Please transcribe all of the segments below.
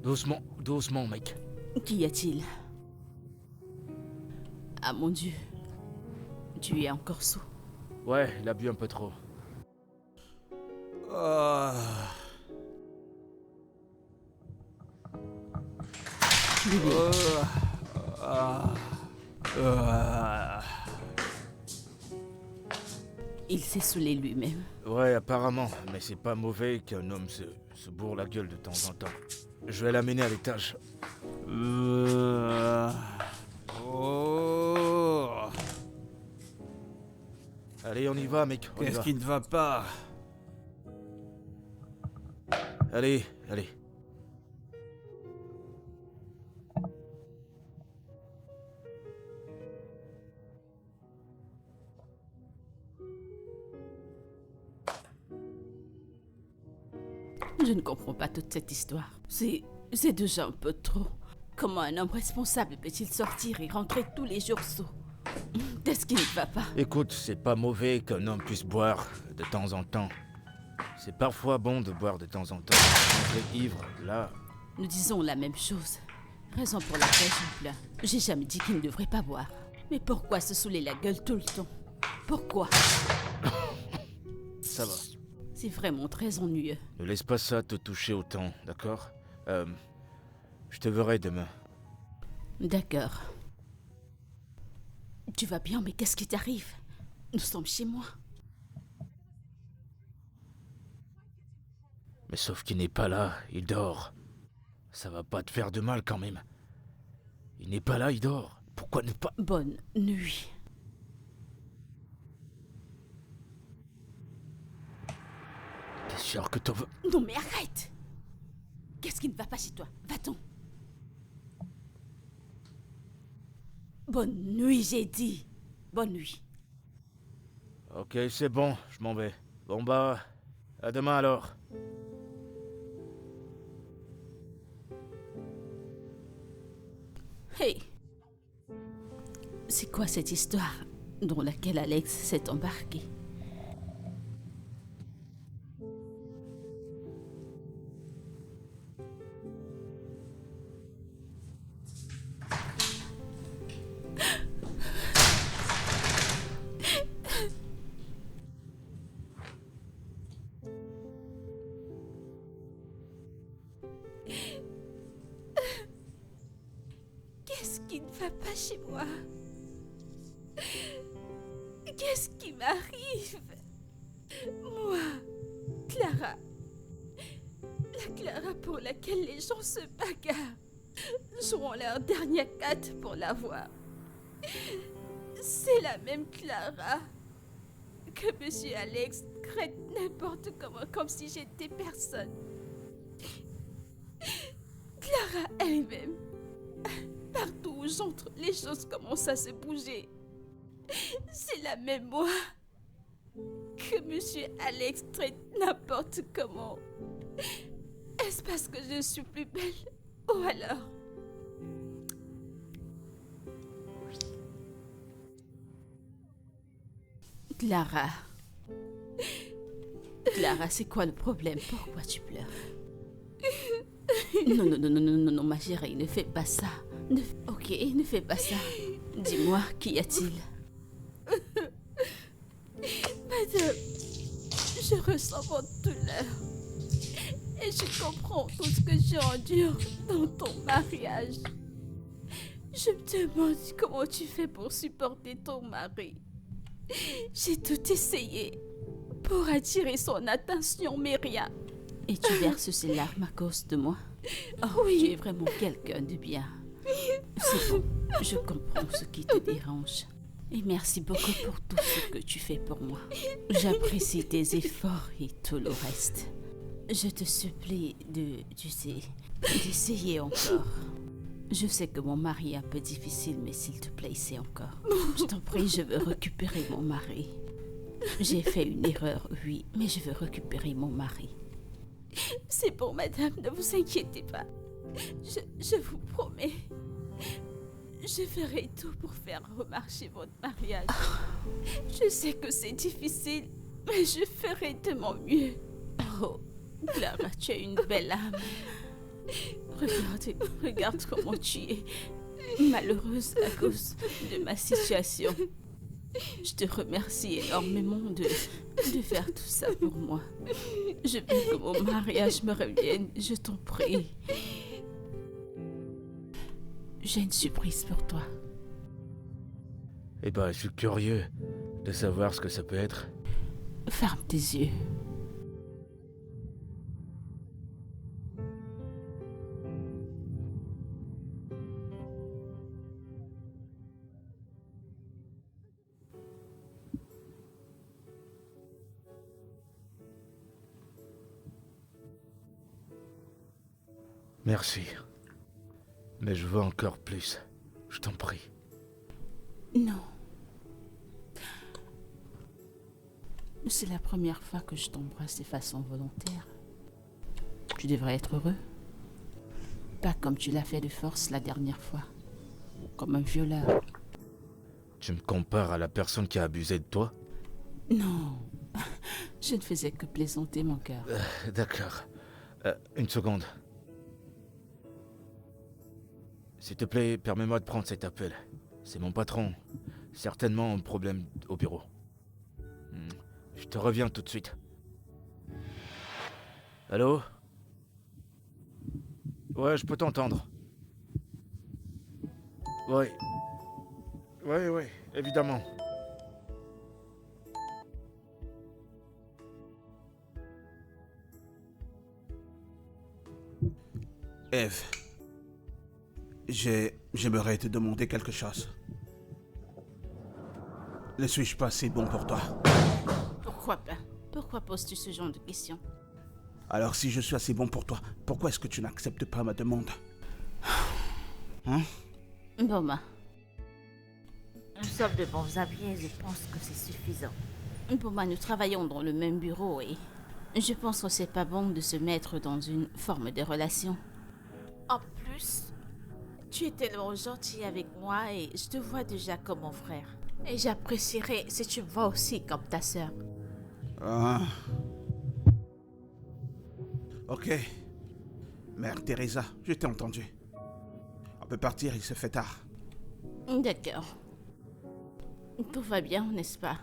Doucement, doucement, mec. Qu'y a-t-il? Ah mon Dieu. Tu es encore sous. Ouais, il a bu un peu trop. Bébé, il s'est saoulé lui-même. Ouais, apparemment, mais c'est pas mauvais qu'un homme se bourre la gueule de temps en temps. Je vais l'amener à l'étage. Allez, on y va, mec, on y Qu'est-ce va. qui ne va pas? Allez, allez. Je ne comprends pas toute cette histoire. C'est déjà un peu trop. Comment un homme responsable peut-il sortir et rentrer tous les jours sous? Qu'est-ce qui ne va pas? Écoute, c'est pas mauvais qu'un homme puisse boire de temps en temps. C'est parfois bon de boire de temps en temps. Rentrer ivre, là... Nous disons la même chose. Raison pour laquelle je me plains. J'ai jamais dit qu'il ne devrait pas boire. Mais pourquoi se saouler la gueule tout le temps? Pourquoi? Ça va. C'est vraiment très ennuyeux. Ne laisse pas ça te toucher autant, d'accord? Je te verrai demain. D'accord. Tu vas bien, mais qu'est-ce qui t'arrive? Nous sommes chez moi. Mais sauf qu'il n'est pas là, il dort. Ça va pas te faire de mal quand même. Il n'est pas là, il dort. Pourquoi ne pas... Bonne nuit. T'es sûr que t'en veux... Non mais arrête! Qu'est-ce qui ne va pas chez toi? Va-t'en! Bonne nuit, j'ai dit. Bonne nuit. Ok, c'est bon, je m'en vais. Bon bah, à demain alors. Hey! C'est quoi cette histoire dans laquelle Alex s'est embarqué? Qu'est-ce qui ne va pas chez moi? Qu'est-ce qui m'arrive? Moi, Clara. La Clara pour laquelle les gens se bagarrent. Joueront leur dernière carte pour l'avoir. C'est la même Clara que Monsieur Alex traite n'importe comment, comme si j'étais personne. Clara elle-même. Partout où j'entre, les choses commencent à se bouger. C'est la même moi que Monsieur Alex traite n'importe comment. Est-ce parce que je suis plus belle? Ou alors... Clara. Clara, c'est quoi le problème? Pourquoi tu pleures? Non, non, non, non, non, non, non, ma chérie, ne fais pas ça. Ok, ne fais pas ça. Dis-moi, qu'y a-t-il? Madame, je ressens votre douleur. Et je comprends tout ce que tu endures dans ton mariage. Je me demande comment tu fais pour supporter ton mari. J'ai tout essayé pour attirer son attention, mais rien. Et tu verses ces larmes à cause de moi? Oh, oui. Tu es vraiment quelqu'un de bien. C'est bon, je comprends ce qui te dérange. Et merci beaucoup pour tout ce que tu fais pour moi. J'apprécie tes efforts et tout le reste. Je te supplie d'essayer encore. Je sais que mon mari est un peu difficile, mais s'il te plaît, essaie encore. Je t'en prie, je veux récupérer mon mari. J'ai fait une erreur, oui, mais je veux récupérer mon mari. C'est bon, madame, ne vous inquiétez pas. Je vous promets. Je ferai tout pour faire remarcher votre mariage. Je sais que c'est difficile, mais je ferai de mon mieux. Oh, Clara, tu as une belle âme. Regarde comment tu es malheureuse à cause de ma situation. Je te remercie énormément de faire tout ça pour moi. Je veux que mon mariage me revienne, je t'en prie. J'ai une surprise pour toi. Eh ben, je suis curieux de savoir ce que ça peut être. Ferme tes yeux. Merci. Mais je veux encore plus. Je t'en prie. Non. C'est la première fois que je t'embrasse de façon volontaire. Tu devrais être heureux. Pas comme tu l'as fait de force la dernière fois. Comme un violeur. Tu me compares à la personne qui a abusé de toi? Non. Je ne faisais que plaisanter, mon cœur. D'accord. Une seconde. S'il te plaît, permets-moi de prendre cet appel. C'est mon patron. Certainement un problème au bureau. Je te reviens tout de suite. Allô? Ouais, je peux t'entendre. Ouais. Ouais, évidemment. Eve, j'aimerais te demander quelque chose. Ne suis-je pas assez bon pour toi? Pourquoi pas? Pourquoi poses-tu ce genre de questions? Alors si je suis assez bon pour toi, pourquoi est-ce que tu n'acceptes pas ma demande? Hein? Boma, Nous sommes de bons amis et je pense que c'est suffisant. Boma, nous travaillons dans le même bureau et je pense que c'est pas bon de se mettre dans une forme de relation. En plus, tu es tellement gentil avec moi et je te vois déjà comme mon frère. Et j'apprécierais si tu me vois aussi comme ta sœur. Ah. Ok. Mère Teresa, je t'ai entendu. On peut partir, il se fait tard. D'accord. Tout va bien, n'est-ce pas?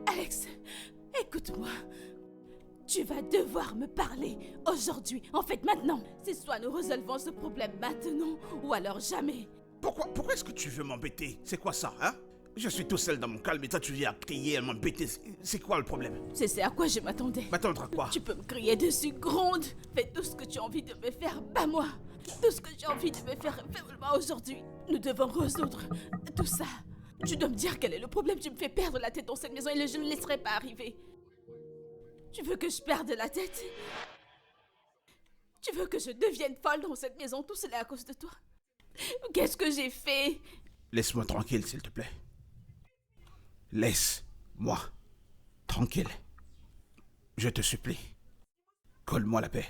Alex, écoute-moi. Tu vas devoir me parler aujourd'hui, en fait maintenant. C'est soit nous résolvons ce problème maintenant, ou alors jamais. Pourquoi est-ce que tu veux m'embêter? C'est quoi ça, hein? Je suis tout seul dans mon calme et toi tu viens crier à m'embêter. C'est quoi le problème? C'est à quoi je m'attendais. M'attendre à quoi? Tu peux me crier dessus, gronde. Fais tout ce que tu as envie de me faire, bats-moi. Tout ce que j'ai envie de me faire, fais-le-moi aujourd'hui. Nous devons résoudre tout ça. Tu dois me dire quel est le problème. Tu me fais perdre la tête dans cette maison et je ne le laisserai pas arriver. Tu veux que je perde la tête? Tu veux que je devienne folle dans cette maison? Tout cela à cause de toi? Qu'est-ce que j'ai fait? Laisse-moi tranquille, s'il te plaît. Laisse-moi tranquille. Je te supplie. Colle-moi la paix.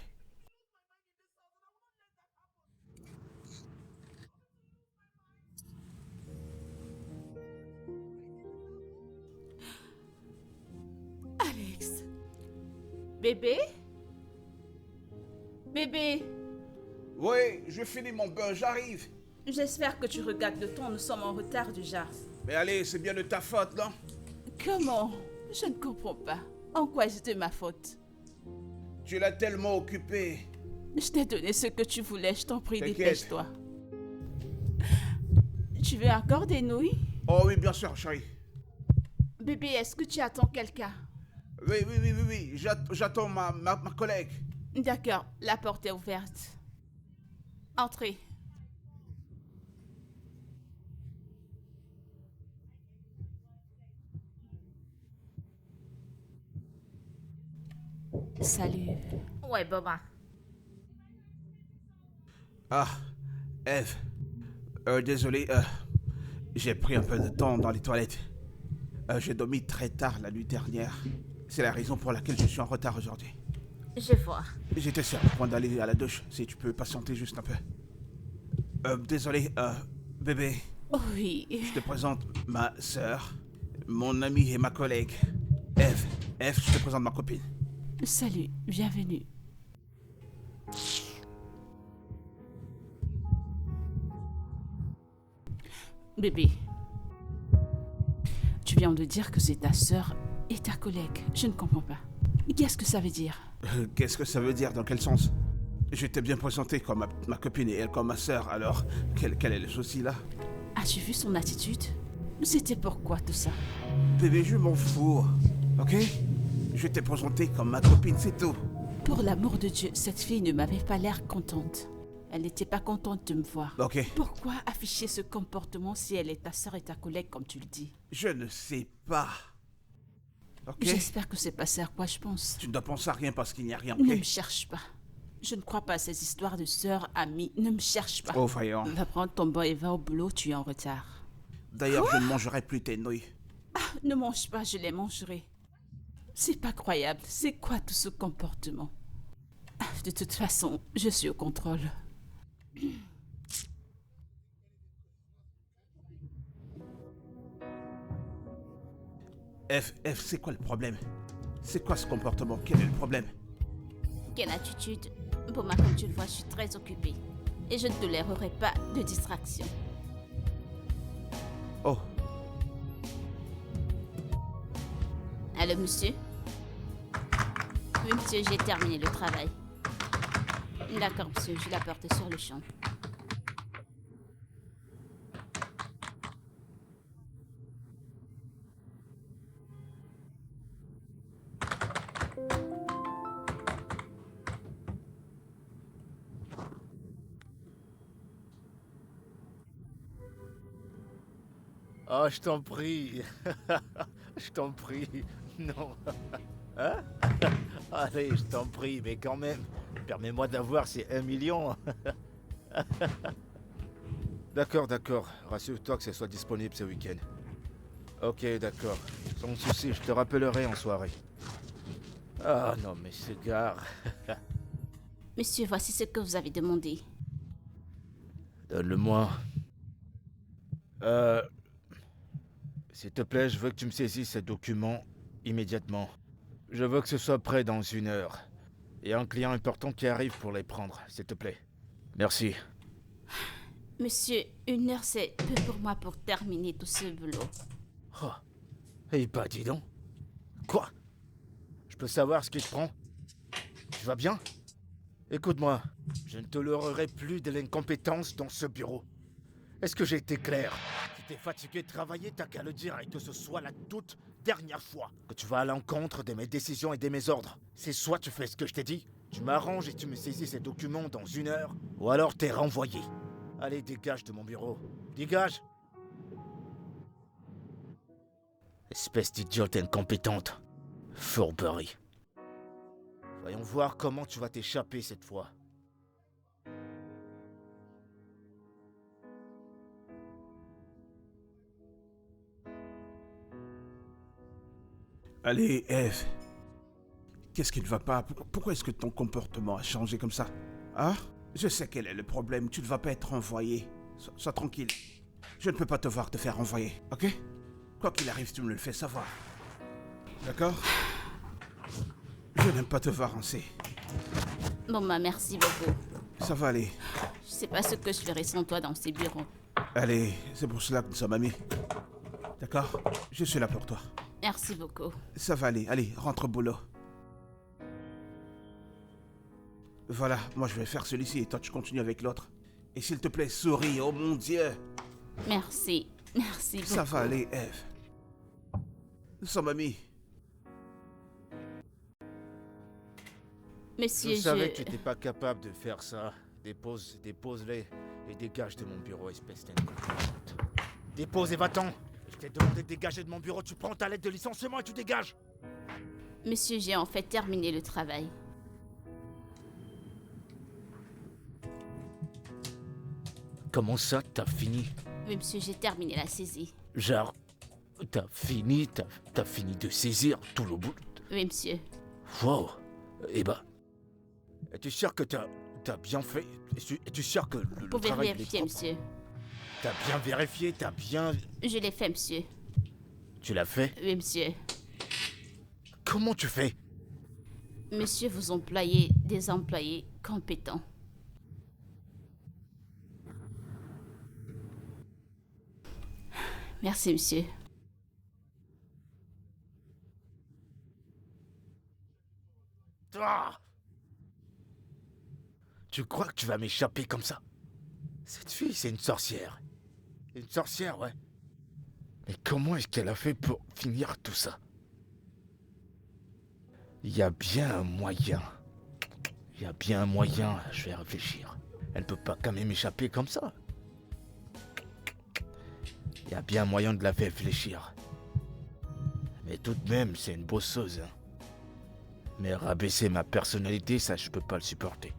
Alex. Bébé? Bébé? Oui, je finis mon bain, j'arrive. J'espère que tu regardes le temps, nous sommes en retard déjà. Mais allez, c'est bien de ta faute, non? Comment? Je ne comprends pas. En quoi c'était ma faute? Tu l'as tellement occupé. Je t'ai donné ce que tu voulais, je t'en prie, T'inquiète. dépêche-toi. Tu veux encore des nouilles? Oh oui, bien sûr, chérie. Bébé, est-ce que tu attends quelqu'un? Oui. J'attends ma collègue. D'accord, la porte est ouverte. Entrez. Salut. Ouais, Boba. Ah, Eve. Désolé, j'ai pris un peu de temps dans les toilettes. J'ai dormi très tard la nuit dernière. C'est la raison pour laquelle je suis en retard aujourd'hui. Je vois. J'étais sur le point d'aller à la douche, si tu peux patienter juste un peu. Désolé, bébé. Oui. Je te présente ma sœur, mon amie et ma collègue. Eve, je te présente ma copine. Salut, bienvenue. Bébé, tu viens de dire que c'est ta sœur et ta collègue. Je ne comprends pas. Qu'est-ce que ça veut dire? Qu'est-ce que ça veut dire? Dans quel sens? Je t'ai bien présenté comme ma copine et elle comme ma sœur, alors quel est le souci là? As-tu vu son attitude? C'était pourquoi tout ça? Bébé, je m'en fous, ok? Je t'ai présenté comme ma copine, c'est tout. Pour l'amour de Dieu, cette fille ne m'avait pas l'air contente. Elle n'était pas contente de me voir. Ok. Pourquoi afficher ce comportement si elle est ta sœur et ta collègue comme tu le dis? Je ne sais pas. Ok? J'espère que c'est passé à quoi je pense. Tu ne dois penser à rien parce qu'il n'y a rien, Ne me ok? cherche pas. Je ne crois pas à ces histoires de sœurs, amies. Ne me cherche pas. Oh, voyons. Va prendre ton bain et va au boulot, tu es en retard. D'ailleurs, je ne mangerai plus tes nouilles. Ne mange pas, je les mangerai. C'est pas croyable. C'est quoi tout ce comportement? De toute façon, je suis au contrôle. F, c'est quoi le problème? C'est quoi ce comportement? Quel est le problème? Quelle attitude? Pour moi, comme tu le vois, je suis très occupée. Et je ne tolérerai pas de distraction. Oh, Allô, monsieur? Oui, monsieur, j'ai terminé le travail. D'accord, monsieur, je la porte sur le champ. Oh, je t'en prie. Je t'en prie. Non. Hein? Allez, je t'en prie, mais quand même. Permets-moi d'avoir ces 1 million. D'accord. Rassure-toi que ce soit disponible ce week-end. Ok, d'accord. Sans souci, je te rappellerai en soirée. Ah non, mais ce gars. Monsieur, voici ce que vous avez demandé. Donne-le-moi. S'il te plaît, je veux que tu me saisisses ces documents immédiatement. Je veux que ce soit prêt dans 1 heure. Il y a un client important qui arrive pour les prendre, s'il te plaît. Merci. Monsieur, 1 heure, c'est peu pour moi pour terminer tout ce boulot. Oh. Eh bah, dis donc. Quoi? Je peux savoir ce qui te prend? Tu vas bien? Écoute-moi, je ne tolérerai plus de l'incompétence dans ce bureau. Est-ce que j'ai été clair? Si t'es fatigué de travailler, t'as qu'à le dire et que ce soit la toute dernière fois que tu vas à l'encontre de mes décisions et de mes ordres. C'est soit tu fais ce que je t'ai dit, tu m'arranges et tu me saisis ces documents dans 1 heure, ou alors t'es renvoyé. Allez, dégage de mon bureau. Dégage! Espèce d'idiote incompétente. Fourberie. Voyons voir comment tu vas t'échapper cette fois. allez, Eve. Qu'est-ce qui ne va pas? Pourquoi est-ce que ton comportement a changé comme ça? Hein? Je sais quel est le problème. Tu ne vas pas être renvoyé. Sois tranquille. Je ne peux pas te voir te faire renvoyer, ok? Quoi qu'il arrive, tu me le fais savoir. D'accord? Je n'aime pas te voir en C. Bon, bah, merci beaucoup. Ça va aller. Je sais pas ce que je ferais sans toi dans ces bureaux. Allez, c'est pour cela que nous sommes amis. D'accord? Je suis là pour toi. Merci beaucoup. Ça va aller. Allez, rentre au boulot. Voilà, moi je vais faire celui-ci et toi tu continues avec l'autre. Et s'il te plaît, souris, oh mon Dieu. Merci. Merci beaucoup. Ça va aller, Eve. Nous sommes amis. Monsieur, Je savais que tu n'étais pas capable de faire ça. Dépose-les et dégage de mon bureau, espèce d'incompétente. Dépose et va-t'en. Je t'ai demandé de dégager de mon bureau, tu prends ta lettre de licenciement et tu dégages. Monsieur, j'ai en fait terminé le travail. Comment ça, t'as fini? Oui, monsieur, j'ai terminé la saisie. Genre, t'as fini de saisir tout le bout. Oui, monsieur. Wow. Eh ben, es-tu sûr que t'as bien fait? Es-tu sûr que Vous le pouvez travail il est vérifier, propre? monsieur. T'as bien vérifié, t'as bien... Je l'ai fait, monsieur. Tu l'as fait? Oui, monsieur. Comment tu fais? Monsieur, vous employez des employés compétents. Merci, monsieur. Ah! Tu crois que tu vas m'échapper comme ça? Cette fille, c'est une sorcière. Une sorcière, ouais. Mais comment est-ce qu'elle a fait pour finir tout ça? Il y a bien un moyen. Il y a bien un moyen, je vais réfléchir. Elle peut pas quand même échapper comme ça. Il y a bien un moyen de la faire réfléchir. Mais tout de même, c'est une bosseuse. Hein. Mais rabaisser ma personnalité, ça, je peux pas le supporter.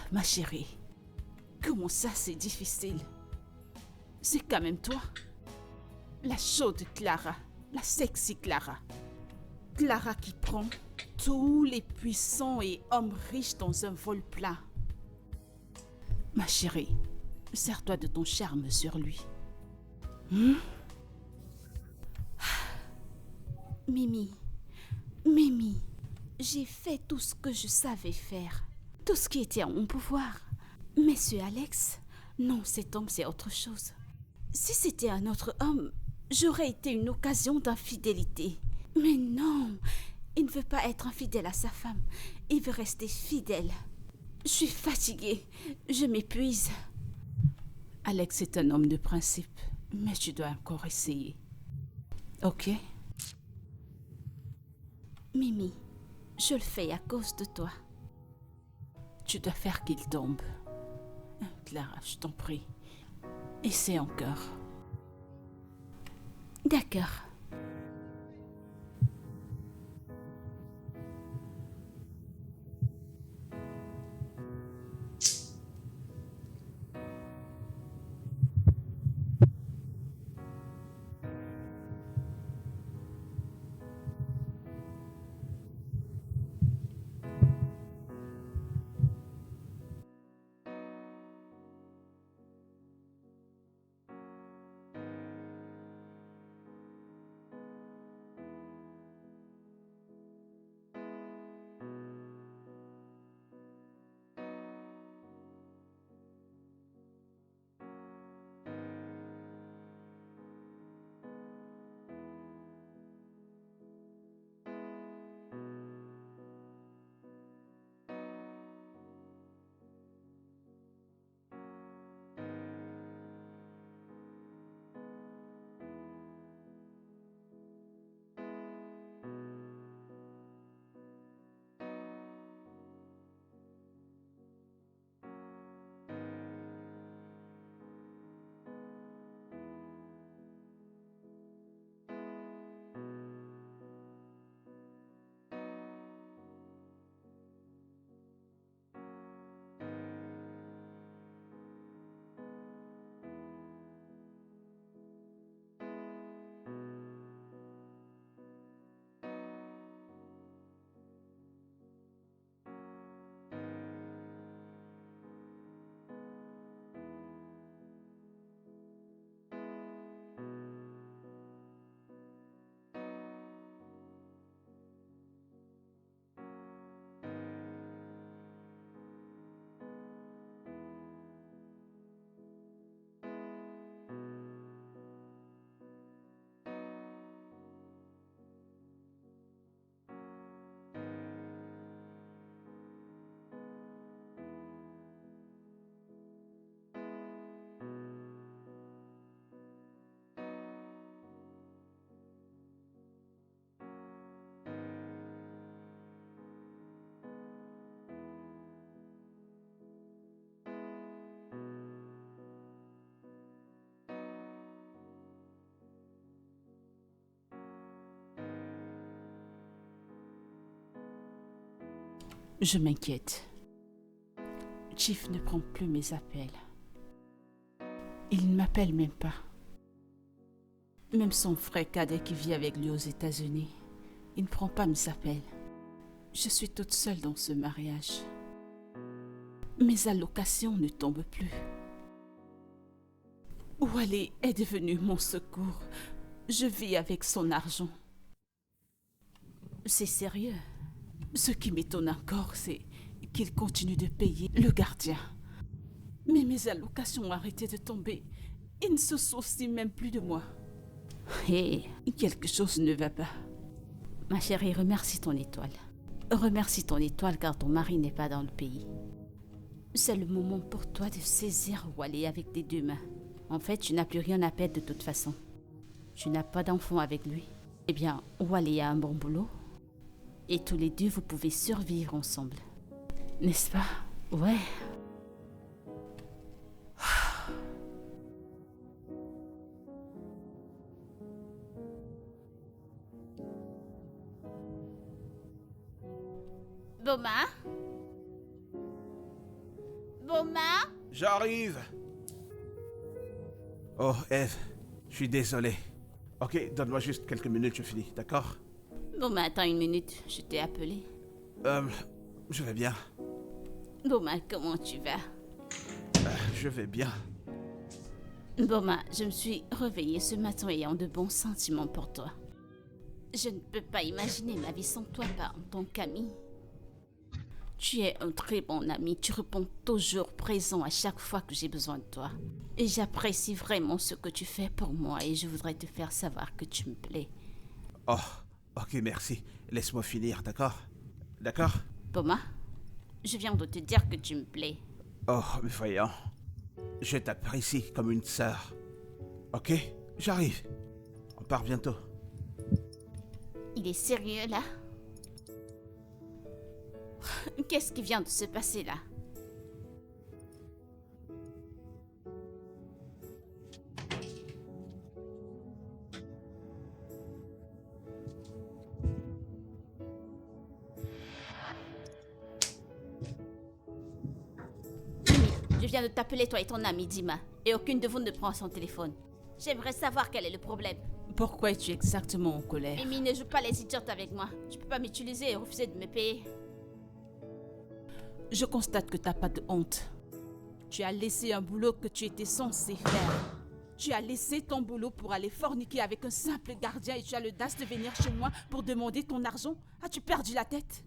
Ma chérie, comment ça c'est difficile? C'est quand même toi. La chaude Clara, la sexy Clara. Clara qui prend tous les puissants et hommes riches dans un vol plat. Ma chérie, sers-toi de ton charme sur lui. Mimi, Mimi, j'ai fait tout ce que je savais faire. Tout ce qui était en mon pouvoir. Monsieur Alex, non, cet homme, c'est autre chose. Si c'était un autre homme, j'aurais été une occasion d'infidélité. Mais non, il ne veut pas être infidèle à sa femme. Il veut rester fidèle. Je suis fatiguée. Je m'épuise. Alex est un homme de principe, mais tu dois encore essayer. Ok? Mimi, je le fais à cause de toi. Tu dois faire qu'il tombe. Clara, je t'en prie. Essaie encore. D'accord. Je m'inquiète. Chief ne prend plus mes appels. Il ne m'appelle même pas. Même son frère cadet qui vit avec lui aux États-Unis, il ne prend pas mes appels. Je suis toute seule dans ce mariage. Mes allocations ne tombent plus. Wally est devenu mon secours. Je vis avec son argent. C'est sérieux? Ce qui m'étonne encore, c'est qu'il continue de payer le gardien. Mais mes allocations ont arrêté de tomber. Il ne se soucie même plus de moi. Hé, Quelque chose ne va pas. ma chérie, remercie ton étoile. Remercie ton étoile car ton mari n'est pas dans le pays. C'est le moment pour toi de saisir Wally avec tes deux mains. En fait, tu n'as plus rien à perdre de toute façon. Tu n'as pas d'enfant avec lui. Eh bien, Wally a un bon boulot. Et tous les deux, vous pouvez survivre ensemble. N'est-ce pas? Ouais. Boma? Boma? J'arrive. Oh, Eve, je suis désolé. Ok, donne-moi juste quelques minutes, je finis, d'accord? Bon, mais attends une minute, je t'ai appelé. Je vais bien. Boma, comment tu vas? Je vais bien. Boma, je me suis réveillée ce matin ayant de bons sentiments pour toi. Je ne peux pas imaginer ma vie sans toi, en tant qu'ami. Tu es un très bon ami, tu réponds toujours présent à chaque fois que j'ai besoin de toi. Et j'apprécie vraiment ce que tu fais pour moi et je voudrais te faire savoir que tu me plais. Oh, ok, merci. Laisse-moi finir, d'accord? D'accord? Boma, je viens de te dire que tu me plais. Oh, mais voyons. Je t'apprécie comme une sœur. Ok? J'arrive. On part bientôt. Il est sérieux là? Qu'est-ce qui vient de se passer là? Je viens de t'appeler toi et ton ami Dima, et aucune de vous ne prend son téléphone. J'aimerais savoir quel est le problème. Pourquoi es-tu exactement en colère? Mimi, ne joue pas les idiotes avec moi. Tu peux pas m'utiliser et refuser de me payer. Je constate que t'as pas de honte. Tu as laissé un boulot que tu étais censé faire. Tu as laissé ton boulot pour aller forniquer avec un simple gardien et tu as l'audace de venir chez moi pour demander ton argent? As-tu perdu la tête?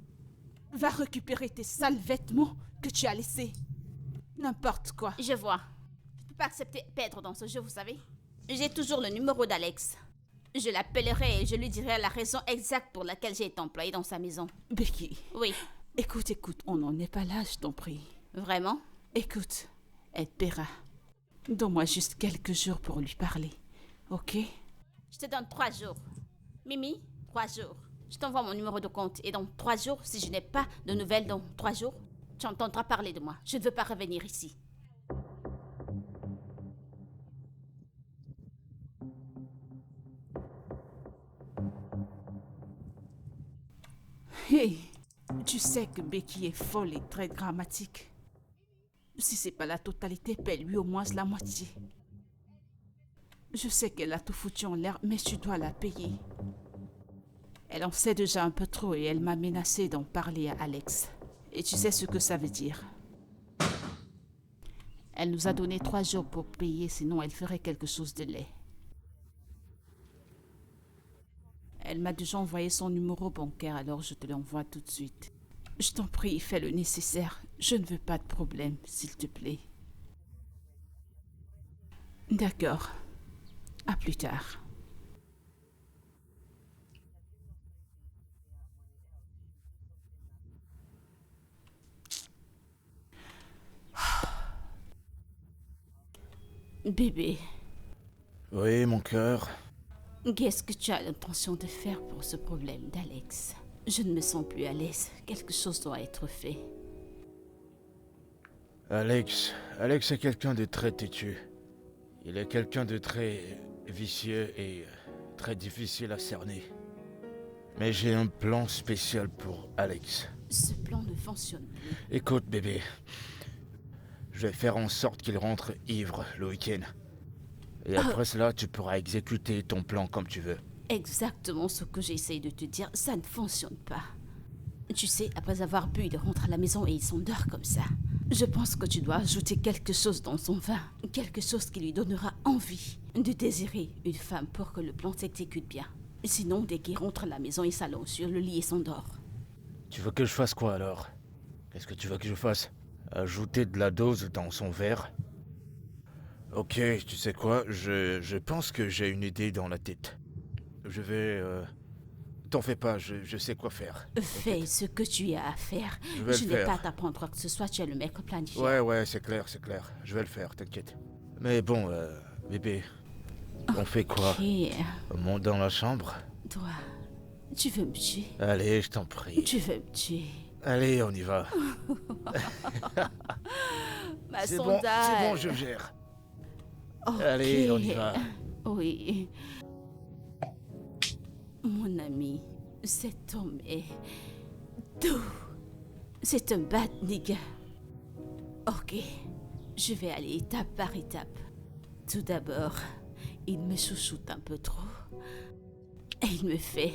Va récupérer tes sales vêtements que tu as laissés. N'importe quoi. Je vois. Je ne peux pas accepter perdre dans ce jeu, vous savez. J'ai toujours le numéro d'Alex. Je l'appellerai et je lui dirai la raison exacte pour laquelle j'ai été employée dans sa maison. Becky, Oui, écoute, on n'en est pas là, je t'en prie. vraiment? Écoute, elle paiera. Donne-moi juste quelques jours pour lui parler, ok? Je te donne 3 jours. Mimi, 3 jours. Je t'envoie mon numéro de compte et dans 3 jours, si je n'ai pas de nouvelles dans 3 jours, tu entendras parler de moi. Je ne veux pas revenir ici. Hey, tu sais que Becky est folle et très dramatique. Si c'est pas la totalité, paie-lui au moins la moitié. Je sais qu'elle a tout foutu en l'air, mais tu dois la payer. Elle en sait déjà un peu trop et elle m'a menacé d'en parler à Alex. Et tu sais ce que ça veut dire. Elle nous a donné 3 jours pour payer, sinon elle ferait quelque chose de laid. Elle m'a déjà envoyé son numéro bancaire, alors je te l'envoie tout de suite. Je t'en prie, fais le nécessaire. Je ne veux pas de problème, s'il te plaît. D'accord. À plus tard. Bébé, Oui, mon cœur. qu'est-ce que tu as l'intention de faire pour ce problème d'Alex? Je ne me sens plus à l'aise. Quelque chose doit être fait. Alex est quelqu'un de très têtu. Il est quelqu'un de très vicieux et très difficile à cerner. Mais j'ai un plan spécial pour Alex. Ce plan plan ne fonctionne plus. Écoute, bébé. Je vais faire en sorte qu'il rentre ivre le week-end. Et après cela, tu pourras exécuter ton plan comme tu veux. Exactement ce que j'essaye de te dire, ça ne fonctionne pas. Tu sais, après avoir bu, il rentre à la maison et il s'endort comme ça. Je pense que tu dois ajouter quelque chose dans son vin, quelque chose qui lui donnera envie de désirer une femme pour que le plan s'exécute bien. Sinon, dès qu'il rentre à la maison, il s'allonge sur le lit et s'endort. Tu veux que je fasse quoi alors? Qu'est-ce que tu veux que je fasse? Ajouter de la dose dans son verre? Ok, tu sais quoi? Je pense que j'ai une idée dans la tête. Je vais... T'en fais pas, je sais quoi faire. Fais ce que tu as à faire. Je vais le n'ai faire. pas à t'apprendre quoi que ce soit, tu es le mec planifié. Ouais, c'est clair. Je vais le faire, t'inquiète. Mais bon, bébé, on fait quoi? Et On monte dans la chambre? toi, tu veux me tuer? Allez, je t'en prie. Tu veux me tuer? Allez, on y va. Ma C'est sandale. bon, je gère. Ok. Allez, on y va. Oui. Mon ami, cet homme est doux. C'est un bad nigga. Ok, je vais aller étape par étape. Tout d'abord, il me chouchoute un peu trop. Et il me fait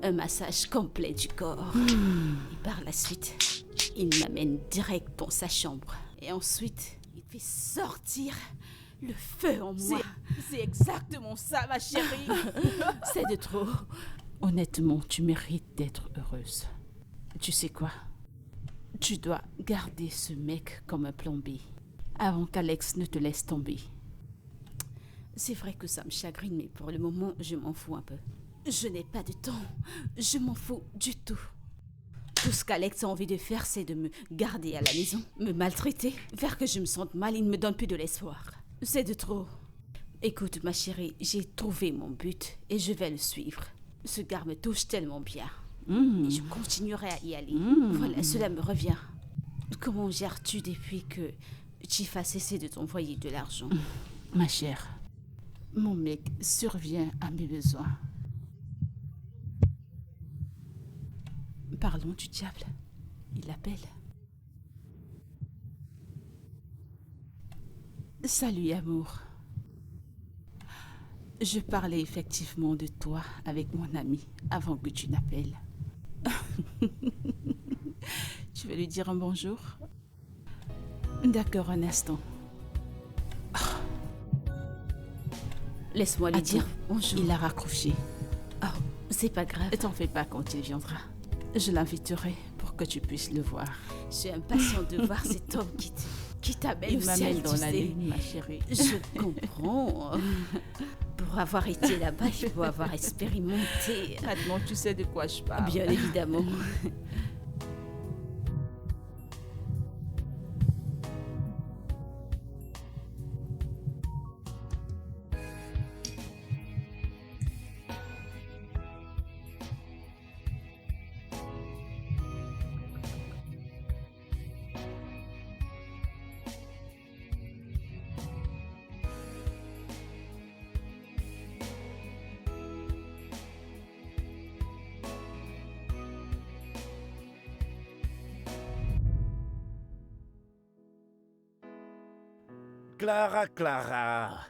un massage complet du corps. Et par la suite, il m'amène direct dans sa chambre. Et ensuite, il fait sortir le feu en moi. C'est exactement ça, ma chérie. C'est de trop. Honnêtement, tu mérites d'être heureuse. Tu sais quoi? Tu dois garder ce mec comme un plan B avant qu'Alex ne te laisse tomber. C'est vrai que ça me chagrine, mais pour le moment, je m'en fous un peu. Je n'ai pas de temps. Je m'en fous du tout. Tout ce qu'Alex a envie de faire, c'est de me garder à la maison, me maltraiter, faire que je me sente mal. Il ne me donne plus de l'espoir. C'est de trop. Écoute, ma chérie, j'ai trouvé mon but et je vais le suivre. Ce gars me touche tellement bien. Et je continuerai à y aller. Voilà, cela me revient. Comment gères-tu depuis que Chief a cessé de t'envoyer de l'argent? Ma chère, mon mec survient à mes besoins. Parlons du diable. Il appelle. Salut, amour. Je parlais effectivement de toi avec mon ami avant que tu n'appelles. Tu veux lui dire un bonjour? D'accord, un instant. Laisse-moi lui dire bonjour. Il a raccroché. Oh, c'est pas grave. T'en fais pas quand il viendra. Je l'inviterai pour que tu puisses le voir. Je suis impatiente de voir cet homme qui t'amène au ciel, dans la lune, ma chérie. Je comprends. Pour avoir été là-bas, il faut avoir expérimenté. Maintenant, tu sais de quoi je parle. Bien évidemment. Clara. Clara.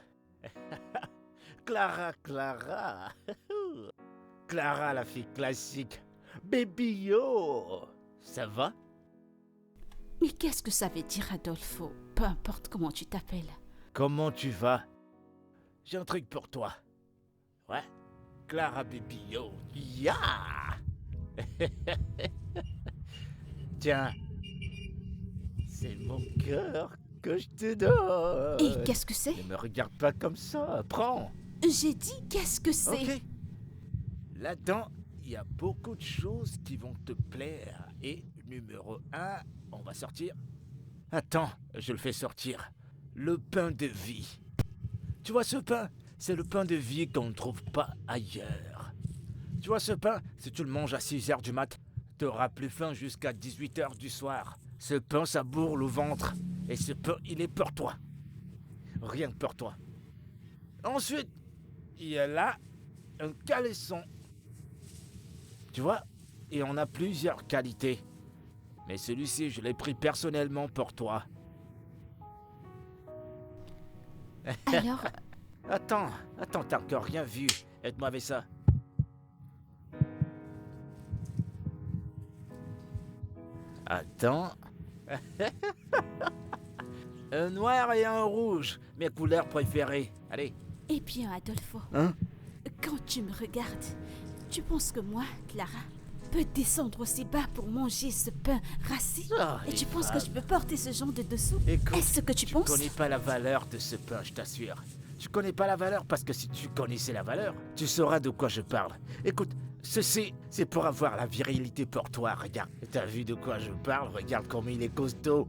Clara, la fille classique. Baby yo. Ça va? Mais qu'est-ce que ça veut dire, Adolfo? Peu importe comment tu t'appelles. Comment tu vas? J'ai un truc pour toi. Ouais? Clara baby yo. Ya! Tiens. C'est mon cœur que je te donne. Et qu'est-ce que c'est? Ne me regarde pas comme ça. Prends. J'ai dit qu'est-ce que c'est? Ok. Là-dedans, il y a beaucoup de choses qui vont te plaire. Et numéro 1, on va sortir. Attends, je le fais sortir. Le pain de vie. Tu vois ce pain? C'est le pain de vie qu'on ne trouve pas ailleurs. Tu vois ce pain? Si tu le manges à 6h du mat, t'auras plus faim jusqu'à 18h du soir. Ce pain, ça bourre le ventre. Et ce pain, il est pour toi. Rien que pour toi. Ensuite, il y a là un caleçon. Tu vois? Et on a plusieurs qualités. Mais celui-ci, je l'ai pris personnellement pour toi. Alors, Attends, t'as encore rien vu. Aide-moi avec ça. Attends. Un noir et un rouge, mes couleurs préférées. Allez. eh bien, Adolfo, Hein? quand tu me regardes, tu penses que moi, Clara, peux descendre aussi bas pour manger ce pain rassis? Et tu penses que je peux porter ce genre de dessous? Écoute, Est-ce ce que tu tu penses? connais pas la valeur de ce pain, je t'assure. Tu connais pas la valeur parce que si tu connaissais la valeur, tu sauras de quoi je parle. Écoute, ceci, c'est pour avoir la virilité pour toi, regarde. T'as vu de quoi je parle? Regarde comme il est costaud.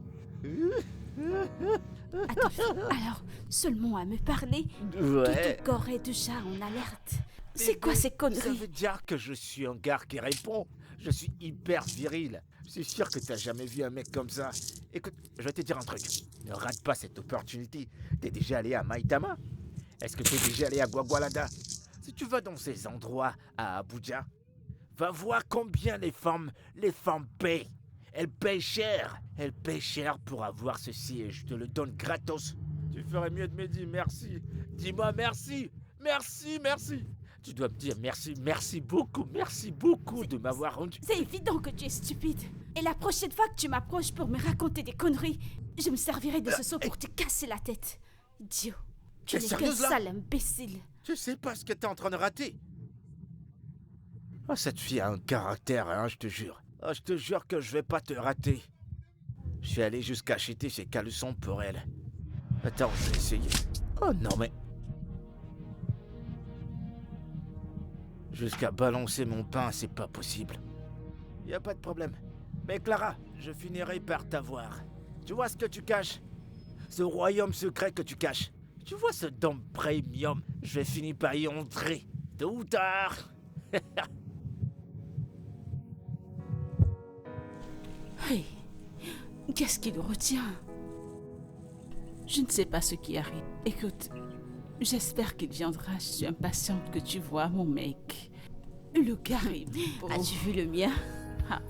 Adolfo, alors, seulement à me parler, Ouais. tout ton corps est déjà en alerte. C'est Mais- quoi mais ces Ça conneries? veut dire que je suis un gars qui répond. Je suis hyper viril. Je suis sûr que t'as jamais vu un mec comme ça. Écoute, je vais te dire un truc. Ne rate pas cette opportunité. T'es déjà allé à Maïtama? Est-ce que t'es déjà allé à Guagualada? Si tu vas dans ces endroits à Abuja, va voir combien les femmes paient. Elles payent cher. Elles payent cher pour avoir ceci et je te le donne gratos. Tu ferais mieux de me dire merci. Dis-moi merci. Merci. Tu dois me dire merci beaucoup de m'avoir rendu. C'est évident que tu es stupide. Et la prochaine fois que tu m'approches pour me raconter des conneries, je me servirai de ce seau pour te casser la tête. Idiot. Tu T'es n'es qu'un sérieuse, là? sale imbécile. Tu sais pas ce que t'es en train de rater. Oh, cette fille a un caractère, hein, je te jure. Oh, je te jure que je vais pas te rater. Je suis allé jusqu'à acheter ces caleçons pour elle. Attends, je vais essayer. Oh non, mais... Jusqu'à balancer mon pain, c'est pas possible. Y a pas de problème. Mais Clara, je finirai par t'avoir. Tu vois ce que tu caches? Ce royaume secret que tu caches. Tu vois ce dôme premium? Je vais finir par y entrer. Tôt ou tard. Hey, qu'est-ce qui le retient? Je ne sais pas ce qui arrive. Écoute, j'espère qu'il viendra. Je suis impatiente que tu vois mon mec. Le gars est beau. As-tu vu le mien? Ah,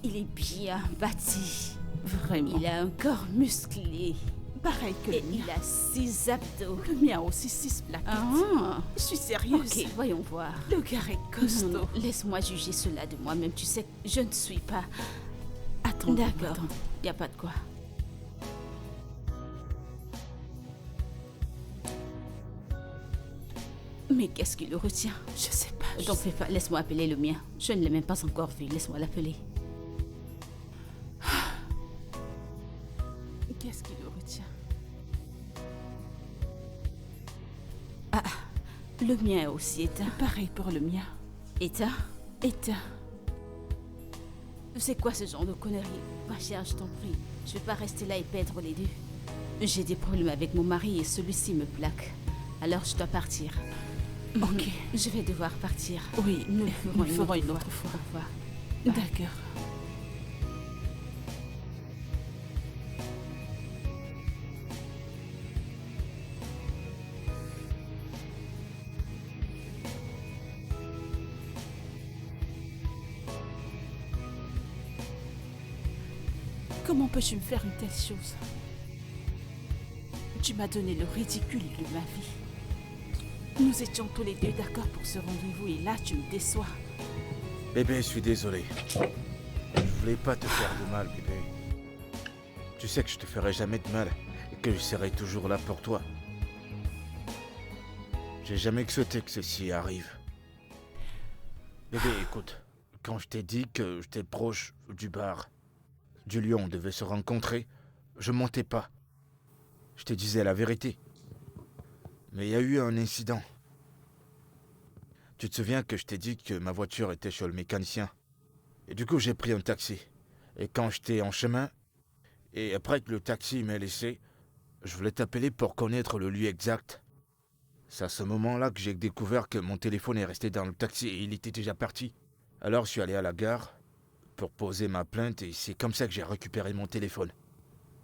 Il est bien bâti. vraiment. Il a un corps musclé. Pareil que Et le mien. il a 6 abdos. Le mien a aussi 6 plaquettes. Ah, Je suis sérieuse. ok, voyons voir. Le gars est Non, costaud. non, laisse-moi juger cela de moi-même. Tu sais, je ne suis pas... Attends, D'accord, attends. y a pas de quoi. Mais qu'est-ce qui le retient? Je sais pas. T'en fais pas, laisse-moi appeler le mien. Je ne l'ai même pas encore vu, laisse-moi l'appeler. Qu'est-ce qui le retient? Le mien est aussi éteint. Pareil pour le mien. Éteint? Éteint. C'est quoi ce genre de conneries? Ma chère, je t'en prie. Je vais pas rester là et perdre les deux. J'ai des problèmes avec mon mari et celui-ci me plaque. Alors je dois partir. Ok. Je vais devoir partir. Oui, nous le ferons une autre fois. fois. Au revoir. D'accord. Comment peux-tu me faire une telle chose? Tu m'as donné le ridicule de ma vie. Nous étions tous les deux d'accord pour ce rendez-vous et là tu me déçois. Bébé, je suis désolé. Je voulais pas te faire de mal, bébé. Tu sais que je te ferai jamais de mal et que je serai toujours là pour toi. J'ai jamais souhaité que ceci arrive. Bébé, écoute, quand je t'ai dit que j'étais proche du bar, du lieu où on devait se rencontrer, je mentais pas. Je te disais la vérité. Mais il y a eu un incident. Tu te souviens que je t'ai dit que ma voiture était chez le mécanicien? Et du coup, j'ai pris un taxi. Et quand j'étais en chemin, et après que le taxi m'ait laissé, je voulais t'appeler pour connaître le lieu exact. C'est à ce moment-là que j'ai découvert que mon téléphone est resté dans le taxi et il était déjà parti. Alors je suis allé à la gare pour poser ma plainte et c'est comme ça que j'ai récupéré mon téléphone.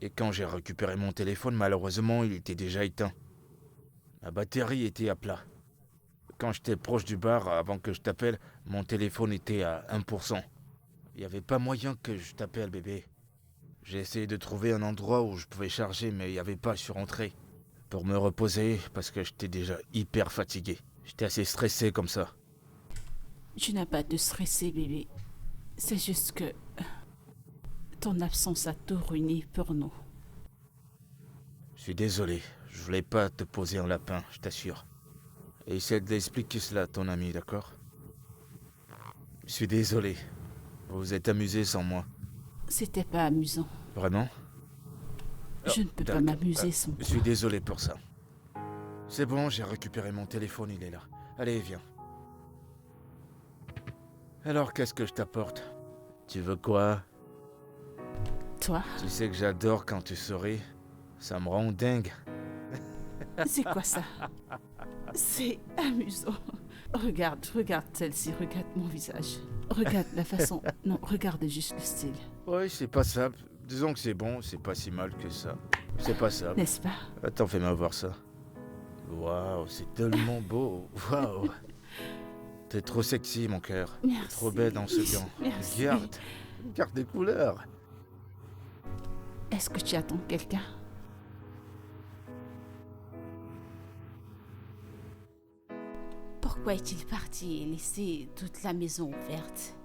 Et quand j'ai récupéré mon téléphone, malheureusement, il était déjà éteint. Ma batterie était à plat. Quand j'étais proche du bar, avant que je t'appelle, mon téléphone était à 1%. Il n'y avait pas moyen que je t'appelle, bébé. J'ai essayé de trouver un endroit où je pouvais charger, mais il n'y avait pas, je suis rentré. Pour me reposer, parce que j'étais déjà hyper fatigué. J'étais assez stressé comme ça. Tu n'as pas à te stresser, bébé. C'est juste que ton absence a tout ruiné pour nous. Je suis désolé, je voulais pas te poser un lapin, je t'assure. Et essaie de l'expliquer cela à ton ami, d'accord? Je suis désolé. Vous vous êtes amusé sans moi. C'était pas amusant. Vraiment? Je ne peux pas D'accord. m'amuser sans Je toi. suis désolé pour ça. C'est bon, j'ai récupéré mon téléphone, il est là. Allez, viens. Alors, qu'est-ce que je t'apporte? Tu veux quoi? Toi, Tu sais que j'adore quand tu souris. Ça me rend dingue. c'est quoi ça? C'est amusant. Regarde celle-ci, regarde mon visage. Regarde la façon... Non, regarde juste le style. Oui, c'est pas ça. Disons que c'est bon, c'est pas si mal que ça. C'est pas ça. N'est-ce pas? Attends, fais-moi voir ça. Waouh, c'est tellement beau. Waouh. T'es trop sexy, mon cœur. T'es Merci. trop belle dans ce gant. Merci. Regarde les couleurs. Est-ce que tu attends quelqu'un? Pourquoi est-il parti et laissé toute la maison ouverte?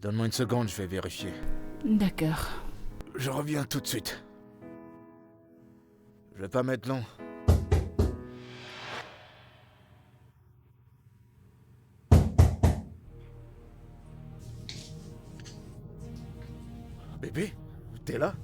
Donne-moi une seconde, je vais vérifier. D'accord. Je reviens tout de suite. Je vais pas mettre long. Bébé, t'es là?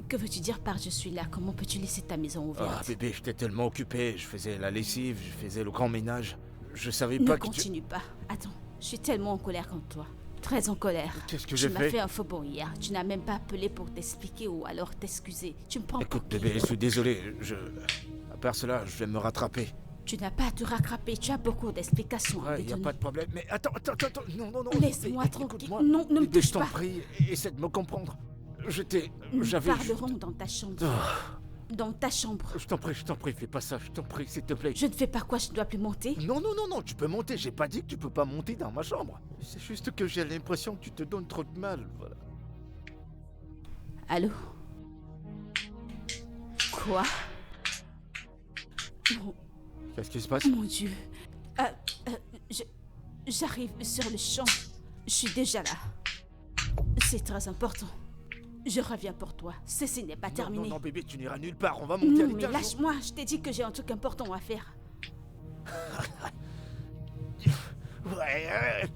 Que veux-tu dire par je suis là? Comment peux-tu laisser ta maison Ah, ouverte? bébé, j'étais tellement occupé. Je faisais la lessive, je faisais le grand ménage. Je savais Ne pas que tu... continue pas. Attends, je suis tellement en colère contre toi. Très en colère. Qu'est-ce que Tu j'ai m'as fait? fait un faux bon hier. Tu n'as même pas appelé pour t'expliquer ou alors t'excuser. Tu me prends Écoute, pour qui? bébé, je suis désolé. À part cela, je vais me rattraper. Tu n'as pas à te rattraper. Tu as beaucoup d'explications à Ouais, me y a donner. pas de problème. Mais attends. Non. Laisse-moi bébé, tranquille. écoute-moi. Non, ne me Bébé, touche je t'en pas. prie, essaie de me comprendre. Nous J'avais... parlerons dans ta chambre. Dans ta chambre. Je t'en prie, fais pas ça, je t'en prie, s'il te plaît. Je ne fais pas quoi, je ne dois plus monter. Non, tu peux monter, j'ai pas dit que tu peux pas monter dans ma chambre. C'est juste que j'ai l'impression que tu te donnes trop de mal, voilà. Allô? Quoi? Qu'est-ce qui se passe? Mon Dieu. J'arrive sur le champ. Je suis déjà là. C'est très important. Je reviens pour toi. Ceci n'est pas terminé. Non, bébé, tu n'iras nulle part, on va monter à Non, mais l'étage. lâche-moi. Je t'ai dit que j'ai un truc important à faire. Ouais.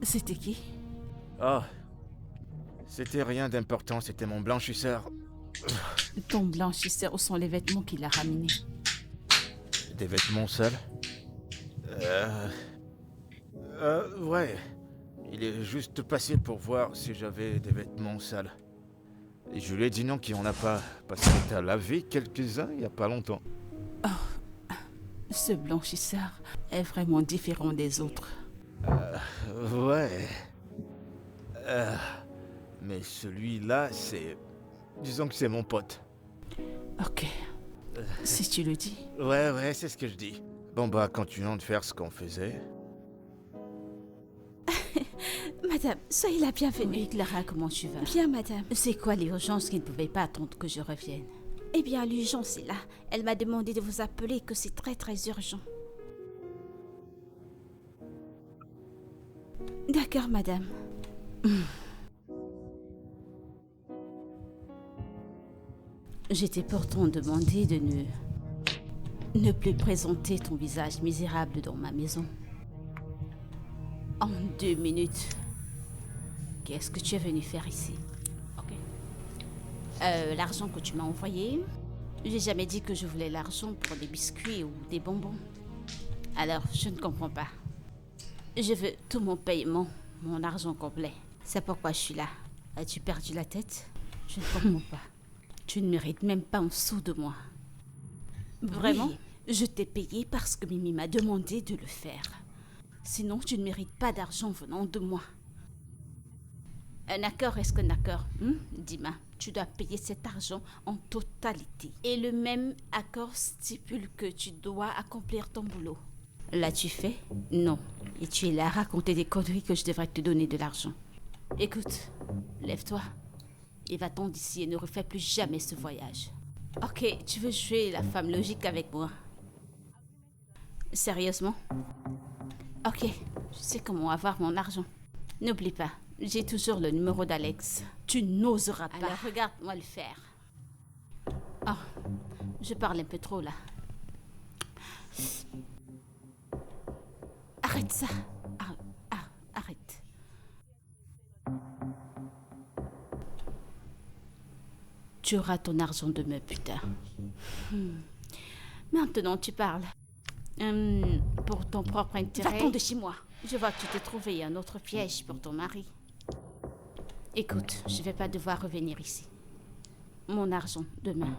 C'était qui? Ah, c'était rien d'important, c'était mon blanchisseur. Ton blanchisseur, où sont les vêtements qu'il a ramenés? Des vêtements sales? Ouais. Il est juste passé pour voir si j'avais des vêtements sales. Et je lui ai dit non qu'il n'y en a pas, parce que t'as lavé quelques-uns il y a pas longtemps. Ce blanchisseur est vraiment différent des autres. Ouais. Mais celui-là, c'est... Disons que c'est mon pote. Ok. Si tu le dis. Ouais, c'est ce que je dis. Bon bah, continuons de faire ce qu'on faisait. Madame, soyez la bienvenue. Oui, Clara, comment tu vas? Bien, madame. C'est quoi l'urgence qui ne pouvait pas attendre que je revienne? Eh bien, l'urgence est là. Elle m'a demandé de vous appeler, que c'est très très urgent. D'accord, madame. J'étais pourtant demandé de ne plus présenter ton visage misérable dans ma maison. En 2 minutes. Qu'est-ce que tu es venu faire ici? Ok. L'argent que tu m'as envoyé, j'ai jamais dit que je voulais l'argent pour des biscuits ou des bonbons. Alors, je ne comprends pas. Je veux tout mon paiement, mon argent complet. C'est pourquoi je suis là. As-tu perdu la tête? Je ne comprends pas. Tu ne mérites même pas un sou de moi. Vraiment? Oui, je t'ai payé parce que Mimi m'a demandé de le faire. Sinon, tu ne mérites pas d'argent venant de moi. Un accord, est-ce qu'un accord? Dis-moi, tu dois payer cet argent en totalité. Et le même accord stipule que tu dois accomplir ton boulot. L'as-tu fait? Non. Et tu es là à raconter des conneries que je devrais te donner de l'argent. Écoute, lève-toi et va-t'en d'ici et ne refais plus jamais ce voyage. Ok, tu veux jouer la femme logique avec moi? Sérieusement? Ok, je sais comment avoir mon argent. N'oublie pas, j'ai toujours le numéro d'Alex. Tu n'oseras pas. Alors regarde-moi le faire. Oh, je parle un peu trop là. Arrête ça. Arrête. Tu auras ton argent demain, putain. Maintenant, tu parles. Pour ton propre intérêt. Va-t'en de chez moi. Je vois que tu t'es trouvé un autre piège pour ton mari. Écoute, je vais pas devoir revenir ici. Mon argent, demain.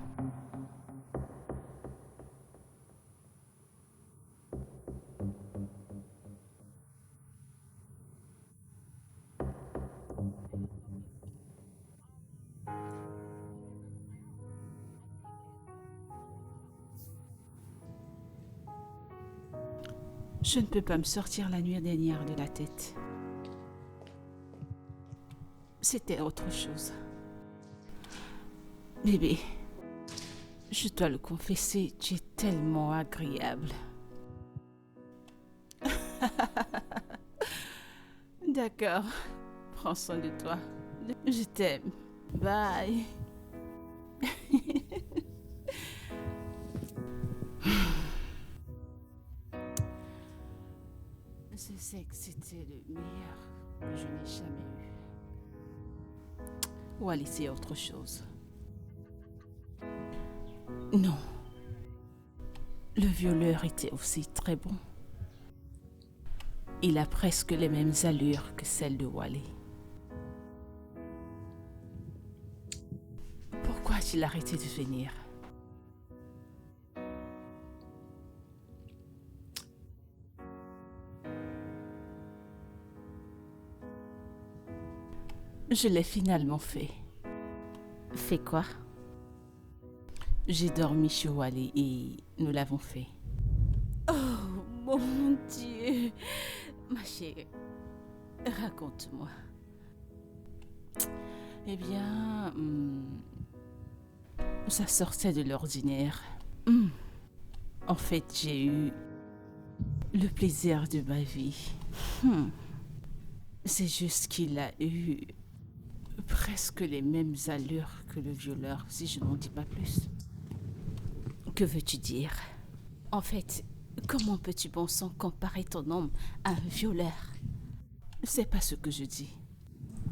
Je ne peux pas me sortir la nuit dernière de la tête. C'était autre chose. Bébé, je dois le confesser, tu es tellement agréable. D'accord, prends soin de toi. Je t'aime. Bye. Je sais que c'était le meilleur que je n'ai jamais eu. Wally, c'est autre chose. Non. Le violeur était aussi très bon. Il a presque les mêmes allures que celles de Wally. Pourquoi a-t-il arrêté de venir? Je l'ai finalement fait. Fait quoi? J'ai dormi chez Wally et nous l'avons fait. Oh mon Dieu! Ma chérie, raconte-moi. Eh bien, ça sortait de l'ordinaire. En fait, j'ai eu le plaisir de ma vie. C'est juste qu'il a eu presque les mêmes allures que le violeur, si je n'en dis pas plus. Que veux-tu dire? En fait, comment peux-tu bon sang comparer ton homme à un violeur? C'est pas ce que je dis.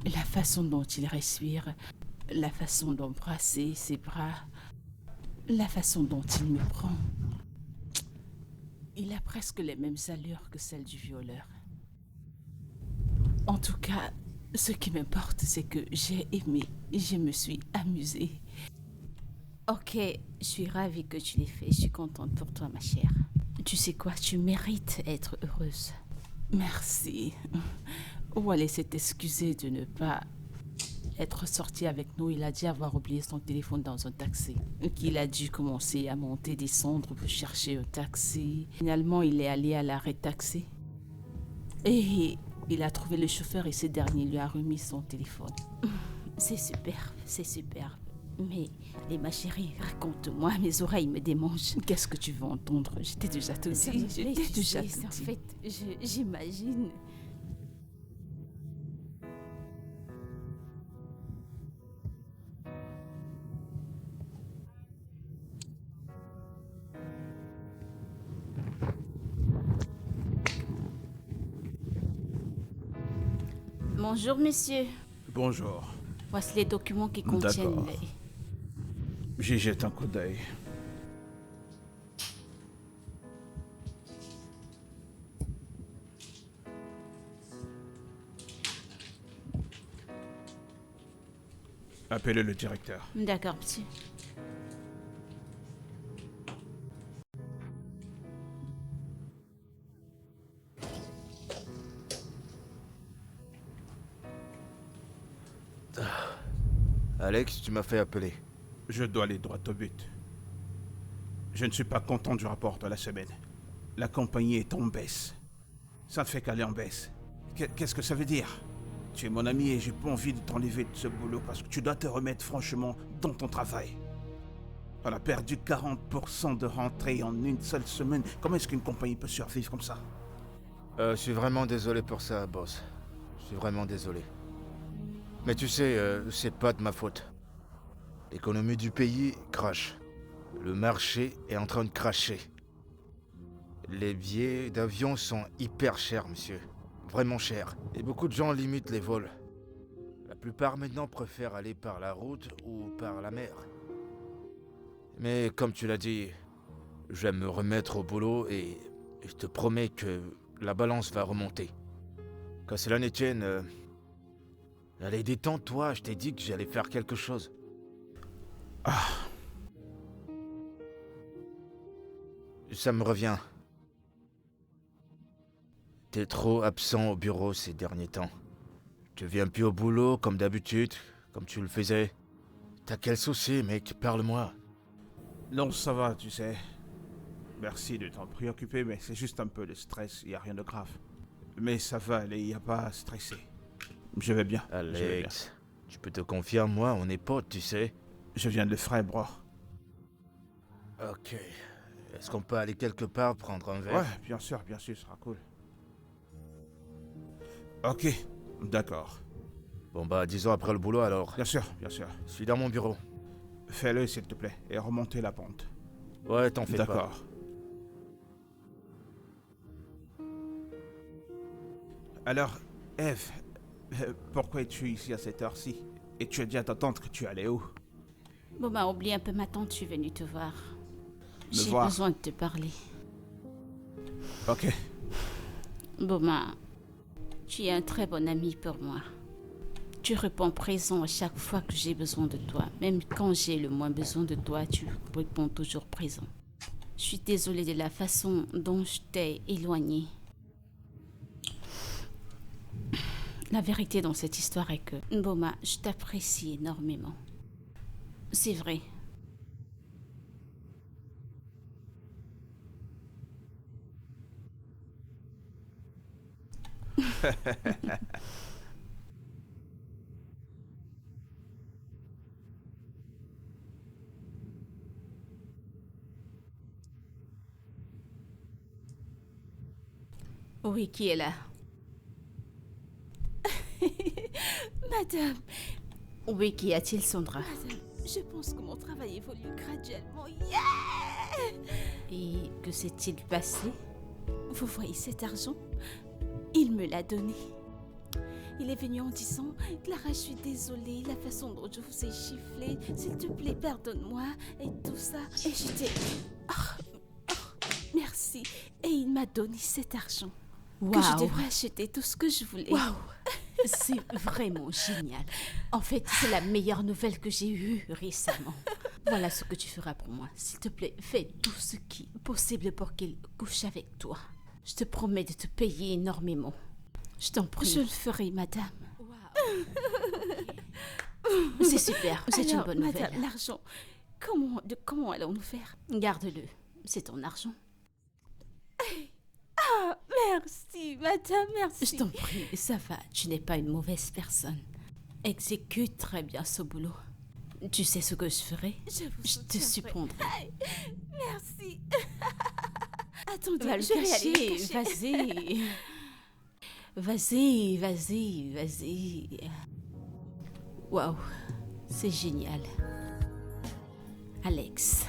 La façon dont il respire, la façon d'embrasser ses bras, la façon dont il me prend. Il a presque les mêmes allures que celles du violeur. En tout cas, ce qui m'importe, c'est que j'ai aimé, je me suis amusée. Ok, je suis ravie que tu l'aies fait, je suis contente pour toi, ma chère. Tu sais quoi, tu mérites être heureuse. Merci. Wally s'est excusé de ne pas être sorti avec nous. Il a dit avoir oublié son téléphone dans un taxi. Qu'il a dû commencer à monter, descendre pour chercher un taxi. Finalement, il est allé à l'arrêt taxi. Et il a trouvé le chauffeur et ce dernier lui a remis son téléphone. C'est superbe, c'est superbe. Mais, ma chérie, raconte-moi, mes oreilles me démangent. Qu'est-ce que tu veux entendre? Je t'ai déjà tout dit. Je t'ai déjà tout dit. En fait, j'imagine. Bonjour, monsieur. Bonjour. Voici les documents qui contiennent D'accord. J'y jette un coup d'œil. Appelez le directeur. D'accord, monsieur. Alex, tu m'as fait appeler. Je dois aller droit au but. Je ne suis pas content du rapport de la semaine. La compagnie est en baisse. Ça ne fait qu'aller en baisse. Qu'est-ce que ça veut dire? Tu es mon ami et j'ai pas envie de t'enlever de ce boulot parce que tu dois te remettre franchement dans ton travail. On a perdu 40% de rentrée en une seule semaine. Comment est-ce qu'une compagnie peut survivre comme ça? Je suis vraiment désolé pour ça, boss. Je suis vraiment désolé. Mais tu sais, c'est pas de ma faute. L'économie du pays crache. Le marché est en train de cracher. Les billets d'avion sont hyper chers, monsieur. Vraiment chers. Et beaucoup de gens limitent les vols. La plupart maintenant préfèrent aller par la route ou par la mer. Mais comme tu l'as dit, je vais me remettre au boulot et je te promets que la balance va remonter. Quand cela n'est tienne, allez, détends-toi, je t'ai dit que j'allais faire quelque chose. Ça me revient. T'es trop absent au bureau ces derniers temps. Tu viens plus au boulot comme d'habitude, comme tu le faisais. T'as quel souci, mec? Parle-moi. Non, ça va, tu sais. Merci de t'en préoccuper, mais c'est juste un peu de stress, il n'y a rien de grave. Mais ça va aller, il n'y a pas à stresser. Je vais bien. Alex, tu peux te confier à moi, on est potes, tu sais. Je viens de le faire, bro. Ok. Est-ce qu'on peut aller quelque part prendre un verre? Ouais, bien sûr, ce sera cool. Ok, d'accord. Bon bah, disons après le boulot alors. Bien sûr. Je suis dans mon bureau. Fais-le, s'il te plaît, et remontez la pente. Ouais, t'en fais pas. D'accord. Alors, Eve, pourquoi es-tu ici à cette heure-ci? Et tu as dit à ta tante que tu allais où? Bon, bah, oublie un peu ma tante, je suis venue te voir. J'ai voir? besoin de te parler. Ok. Boma, tu es un très bon ami pour moi. Tu réponds présent à chaque fois que j'ai besoin de toi. Même quand j'ai le moins besoin de toi, tu réponds toujours présent. Je suis désolée de la façon dont je t'ai éloignée. La vérité dans cette histoire est que, Boma, je t'apprécie énormément. C'est vrai. Oui, qui est là? Madame, Oui, qu'y a-t-il, Sandra? madame, je pense que mon travail évolue graduellement. Et que s'est-il passé? Vous voyez cet argent? Il me l'a donné. Il est venu en disant « Clara, je suis désolée, la façon dont je vous ai chifflé, s'il te plaît, pardonne-moi, et tout ça. » Et j'étais... merci. Et il m'a donné cet argent. Que je devrais acheter tout ce que je voulais. Waouh! C'est vraiment génial. En fait, c'est la meilleure nouvelle que j'ai eue récemment. Voilà ce que tu feras pour moi. S'il te plaît, fais tout ce qui est possible pour qu'il couche avec toi. Je te promets de te payer énormément. Je t'en prie. Je le ferai, madame. C'est super, c'est une bonne nouvelle. Madame, l'argent, comment allons-nous faire? Garde-le, c'est ton argent. Merci, madame, merci. Je t'en prie, ça va, tu n'es pas une mauvaise personne. Exécute très bien ce boulot. Tu sais ce que je ferai? Je te soutiendrai. surprendrai. Merci. Attendez, Va le je vais aller le cacher, cacher. Vas-y. Waouh, c'est génial. Alex.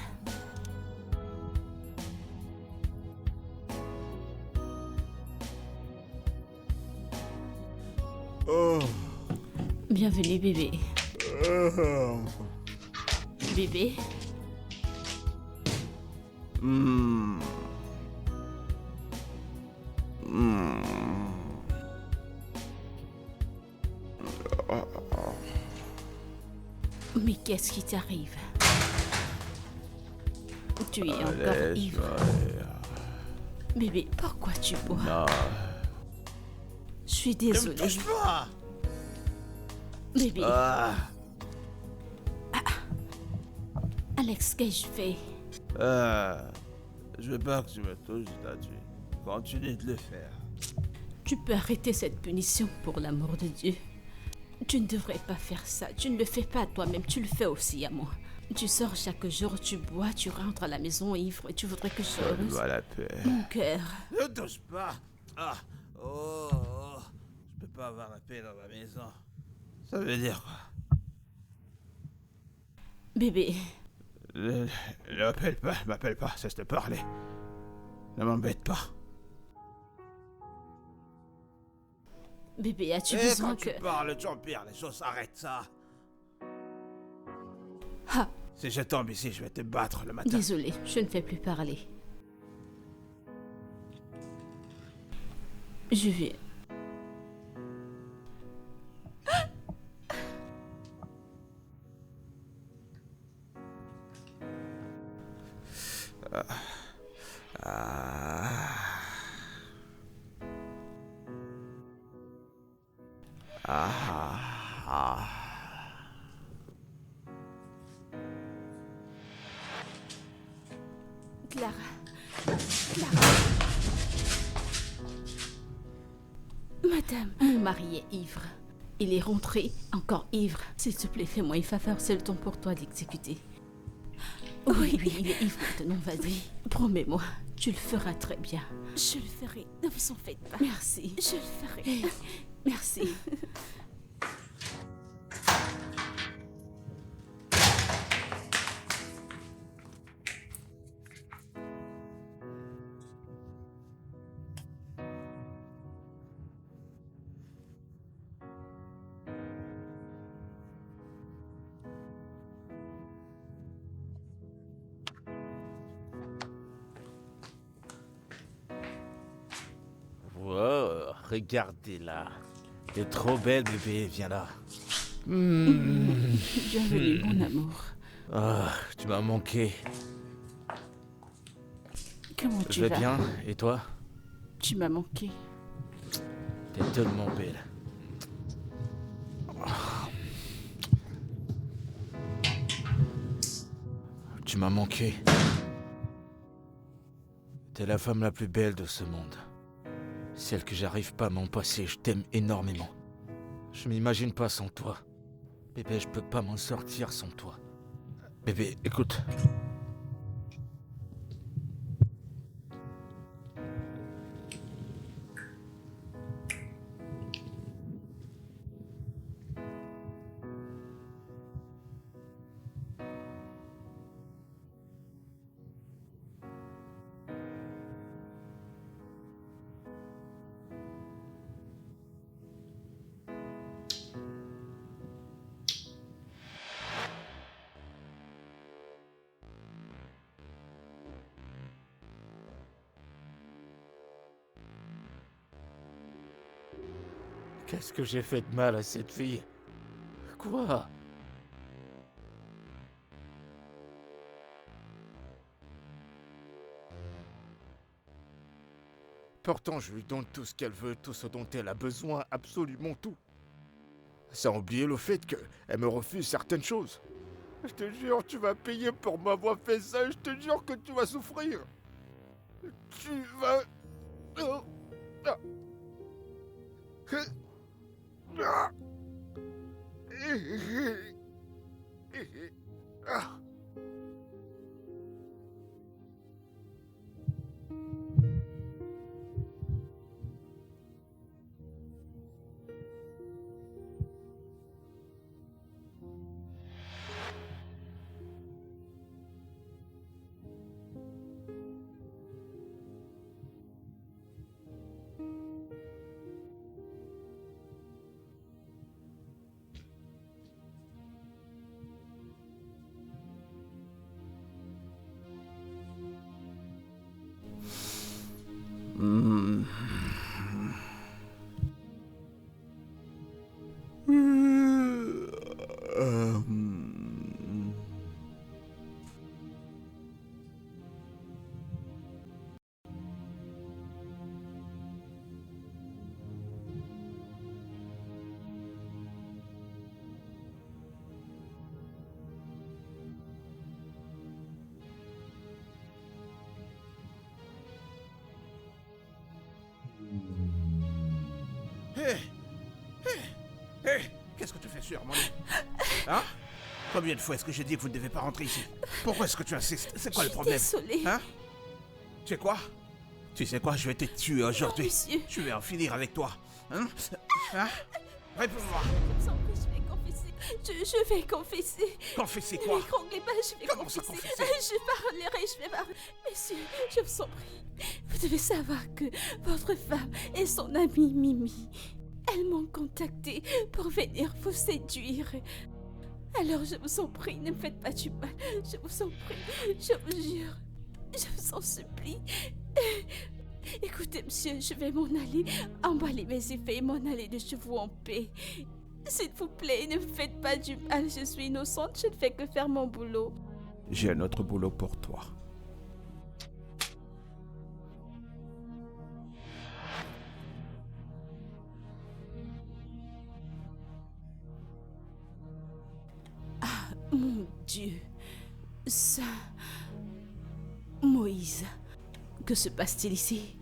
Bienvenue, bébé. Bébé. Mais qu'est-ce qui t'arrive? Tu es encore ivre. Bébé, pourquoi tu bois? Non. Je suis désolée. pas. Bébé, Alex, qu'ai-je fait? Je veux pas que tu me touches, Tati. Continue de le faire. Tu peux arrêter cette punition pour l'amour de Dieu. Tu ne devrais pas faire ça. Tu ne le fais pas à toi-même, tu le fais aussi à moi. Tu sors chaque jour, tu bois, tu rentres à la maison ivre et tu voudrais que je sois heureuse. Donne-moi la paix. Mon cœur. Ne touche pas. Oh. Je peux pas avoir la paix dans ma maison. Ça veut dire quoi? Bébé, Ne m'appelle pas, cesse de parler. Ne m'embête pas. bébé, as-tu Et besoin quand que... tu parles, tu empires les choses, arrête ça. Ah, Si je tombe ici, je vais te battre le matin. désolée, je ne fais plus parler. Je vais... Clara. Madame, mon mari est ivre. Il est rentré encore ivre. S'il te plaît, fais-moi une faveur, c'est le temps pour toi d'exécuter. Oui, il est ivre maintenant, vas-y. Promets-moi, tu le feras très bien. Je le ferai, ne vous en faites pas. Merci. Je le ferai. Merci. Wow, regardez-la. T'es trop belle, bébé, viens là. Bienvenue, mon amour. Ah, tu m'as manqué. Comment Je tu vais vas? bien, et toi? Tu m'as manqué. T'es tellement belle. Tu m'as manqué. T'es la femme la plus belle de ce monde. Celle que j'arrive pas à m'en passer, je t'aime énormément. Je m'imagine pas sans toi. Bébé, je peux pas m'en sortir sans toi. Bébé, écoute. Qu'est-ce que j'ai fait de mal à cette fille? Quoi? Pourtant, je lui donne tout ce qu'elle veut, tout ce dont elle a besoin, absolument tout. Sans oublier le fait qu'elle me refuse certaines choses. Je te jure, tu vas payer pour m'avoir fait ça, je te jure que tu vas souffrir. Tu vas... Oh. Ah. Ah. Ah. Hé! Qu'est-ce que tu fais sur mon lit? Hein? Combien de fois est-ce que j'ai dit que vous ne devez pas rentrer ici? Pourquoi est-ce que tu insistes? C'est quoi le problème? Désolée. Hein? Tu sais quoi? Tu sais quoi? Je vais te tuer aujourd'hui. monsieur. Je vais en finir avec toi. Hein? Hein? Réponds-moi. Je vous en prie, je vais confesser. Je vais confesser. Confessez Ne quoi? m'étranglez pas, je vais Comment ça, confesser. confesser? Je parlerai. Monsieur, je vous en prie. Vous devez savoir que votre femme et son amie Mimi, elles m'ont contacté pour venir vous séduire. Alors je vous en prie, ne me faites pas du mal. Je vous en prie, je vous jure. Je vous en supplie. Écoutez, monsieur, je vais m'en aller, emballer mes effets et m'en aller de chez vous en paix. S'il vous plaît, ne me faites pas du mal. Je suis innocente, je ne fais que faire mon boulot. J'ai un autre boulot pour toi. Mon Dieu, ça... Moïse, que se passe-t-il ici?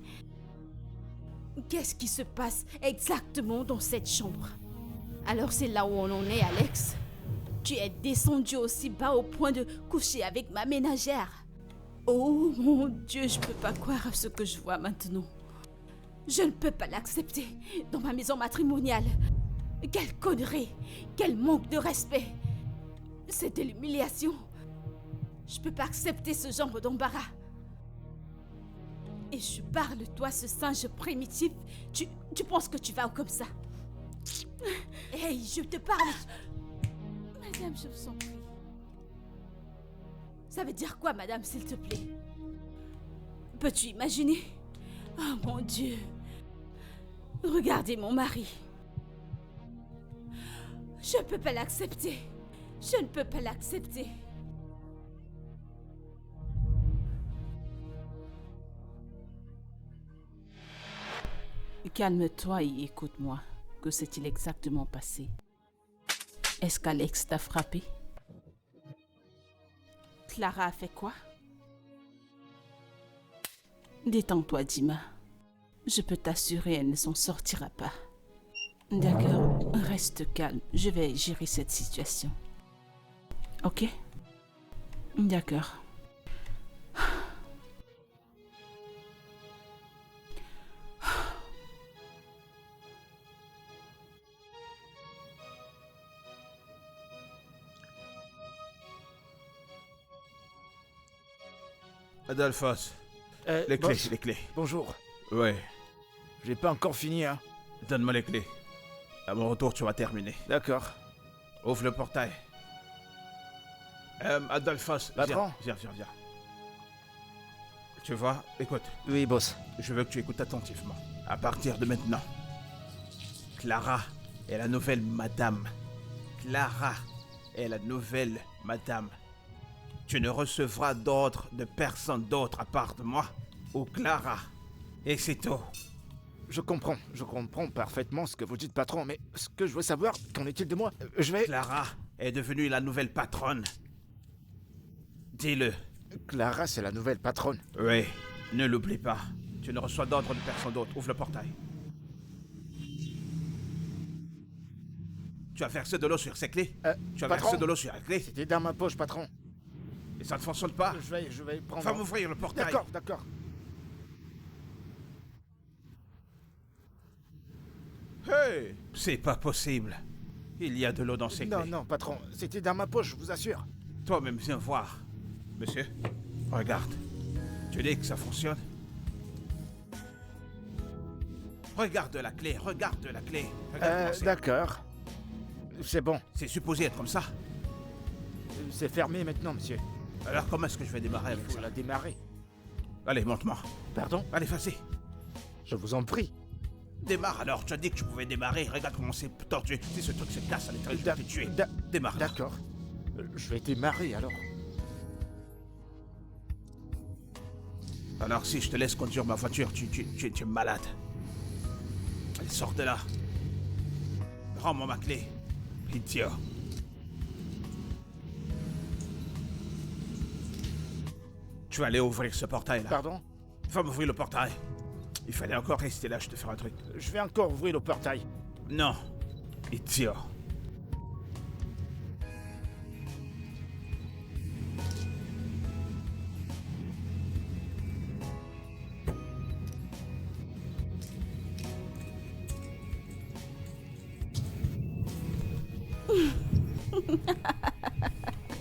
Qu'est-ce qui se passe exactement dans cette chambre? Alors c'est là où on en est, Alex? Tu es descendu aussi bas au point de coucher avec ma ménagère. Oh mon Dieu, je peux pas croire à ce que je vois maintenant. Je ne peux pas l'accepter dans ma maison matrimoniale. Quelle connerie, quel manque de respect. C'était l'humiliation. Je peux pas accepter ce genre d'embarras. Et je parle, toi, ce singe primitif. Tu penses que tu vas comme ça? Hey, je te parle. Madame, je vous en prie. Ça veut dire quoi, madame, s'il te plaît? Peux-tu imaginer? Oh mon Dieu. Regardez mon mari. Je ne peux pas l'accepter. Je ne peux pas l'accepter. Calme-toi et écoute-moi. Que s'est-il exactement passé? Est-ce qu'Alex t'a frappé? Clara a fait quoi? Détends-toi, Dima. Je peux t'assurer, elle ne s'en sortira pas. D'accord, reste calme. Je vais gérer cette situation. Ok? D'accord. Adolphos, les clés, boss, les clés. bonjour. Ouais, J'ai pas encore fini, hein. donne-moi les clés. À mon retour, tu vas terminer. D'accord. Ouvre le portail. Adolphos, Patron. viens. Tu vois, écoute, Oui, boss. je veux que tu écoutes attentivement. À partir de maintenant, Clara est la nouvelle madame. Clara est la nouvelle madame. Tu ne recevras d'ordre de personne d'autre à part de moi ou Clara. Et c'est tout. Je comprends parfaitement ce que vous dites, patron, mais ce que je veux savoir, qu'en est-il de moi? Je vais... Clara est devenue la nouvelle patronne. Dis-le. Clara, c'est la nouvelle patronne. Oui, ne l'oublie pas. Tu ne reçois d'ordre de personne d'autre. Ouvre le portail. Tu as versé de l'eau sur ces clés? Tu as patron. versé de l'eau sur la clé? C'était dans ma poche, patron. Et ça ne fonctionne pas? Je vais prendre... Va m'ouvrir le portail. D'accord. Hey! C'est pas possible. Il y a de l'eau dans ces clés. Non, patron, c'était dans ma poche, je vous assure. Toi-même, viens voir. Monsieur, regarde. Tu dis que ça fonctionne? Regarde la clé. Regarde comment c'est. D'accord. C'est bon. C'est supposé être comme ça. C'est fermé maintenant, monsieur. Alors comment est-ce que je vais démarrer avec Il faut ça? la démarrer. Allez, monte-moi. Pardon? Allez, vas-y. Je vous en prie. Démarre alors, tu as dit que tu pouvais démarrer. Regarde comment c'est tordu. Si ce truc se casse à l'intérieur, je vais te tuer. Démarre. D'accord. Je vais démarrer alors. Alors si je te laisse conduire ma voiture, tu es malade. Allez, sors de là. Rends-moi ma clé. Idiot. Tu vas aller ouvrir ce portail là. Pardon? Va m'ouvrir le portail. Il fallait encore rester là, je te ferai un truc. Je vais encore ouvrir le portail. Non. Idiot.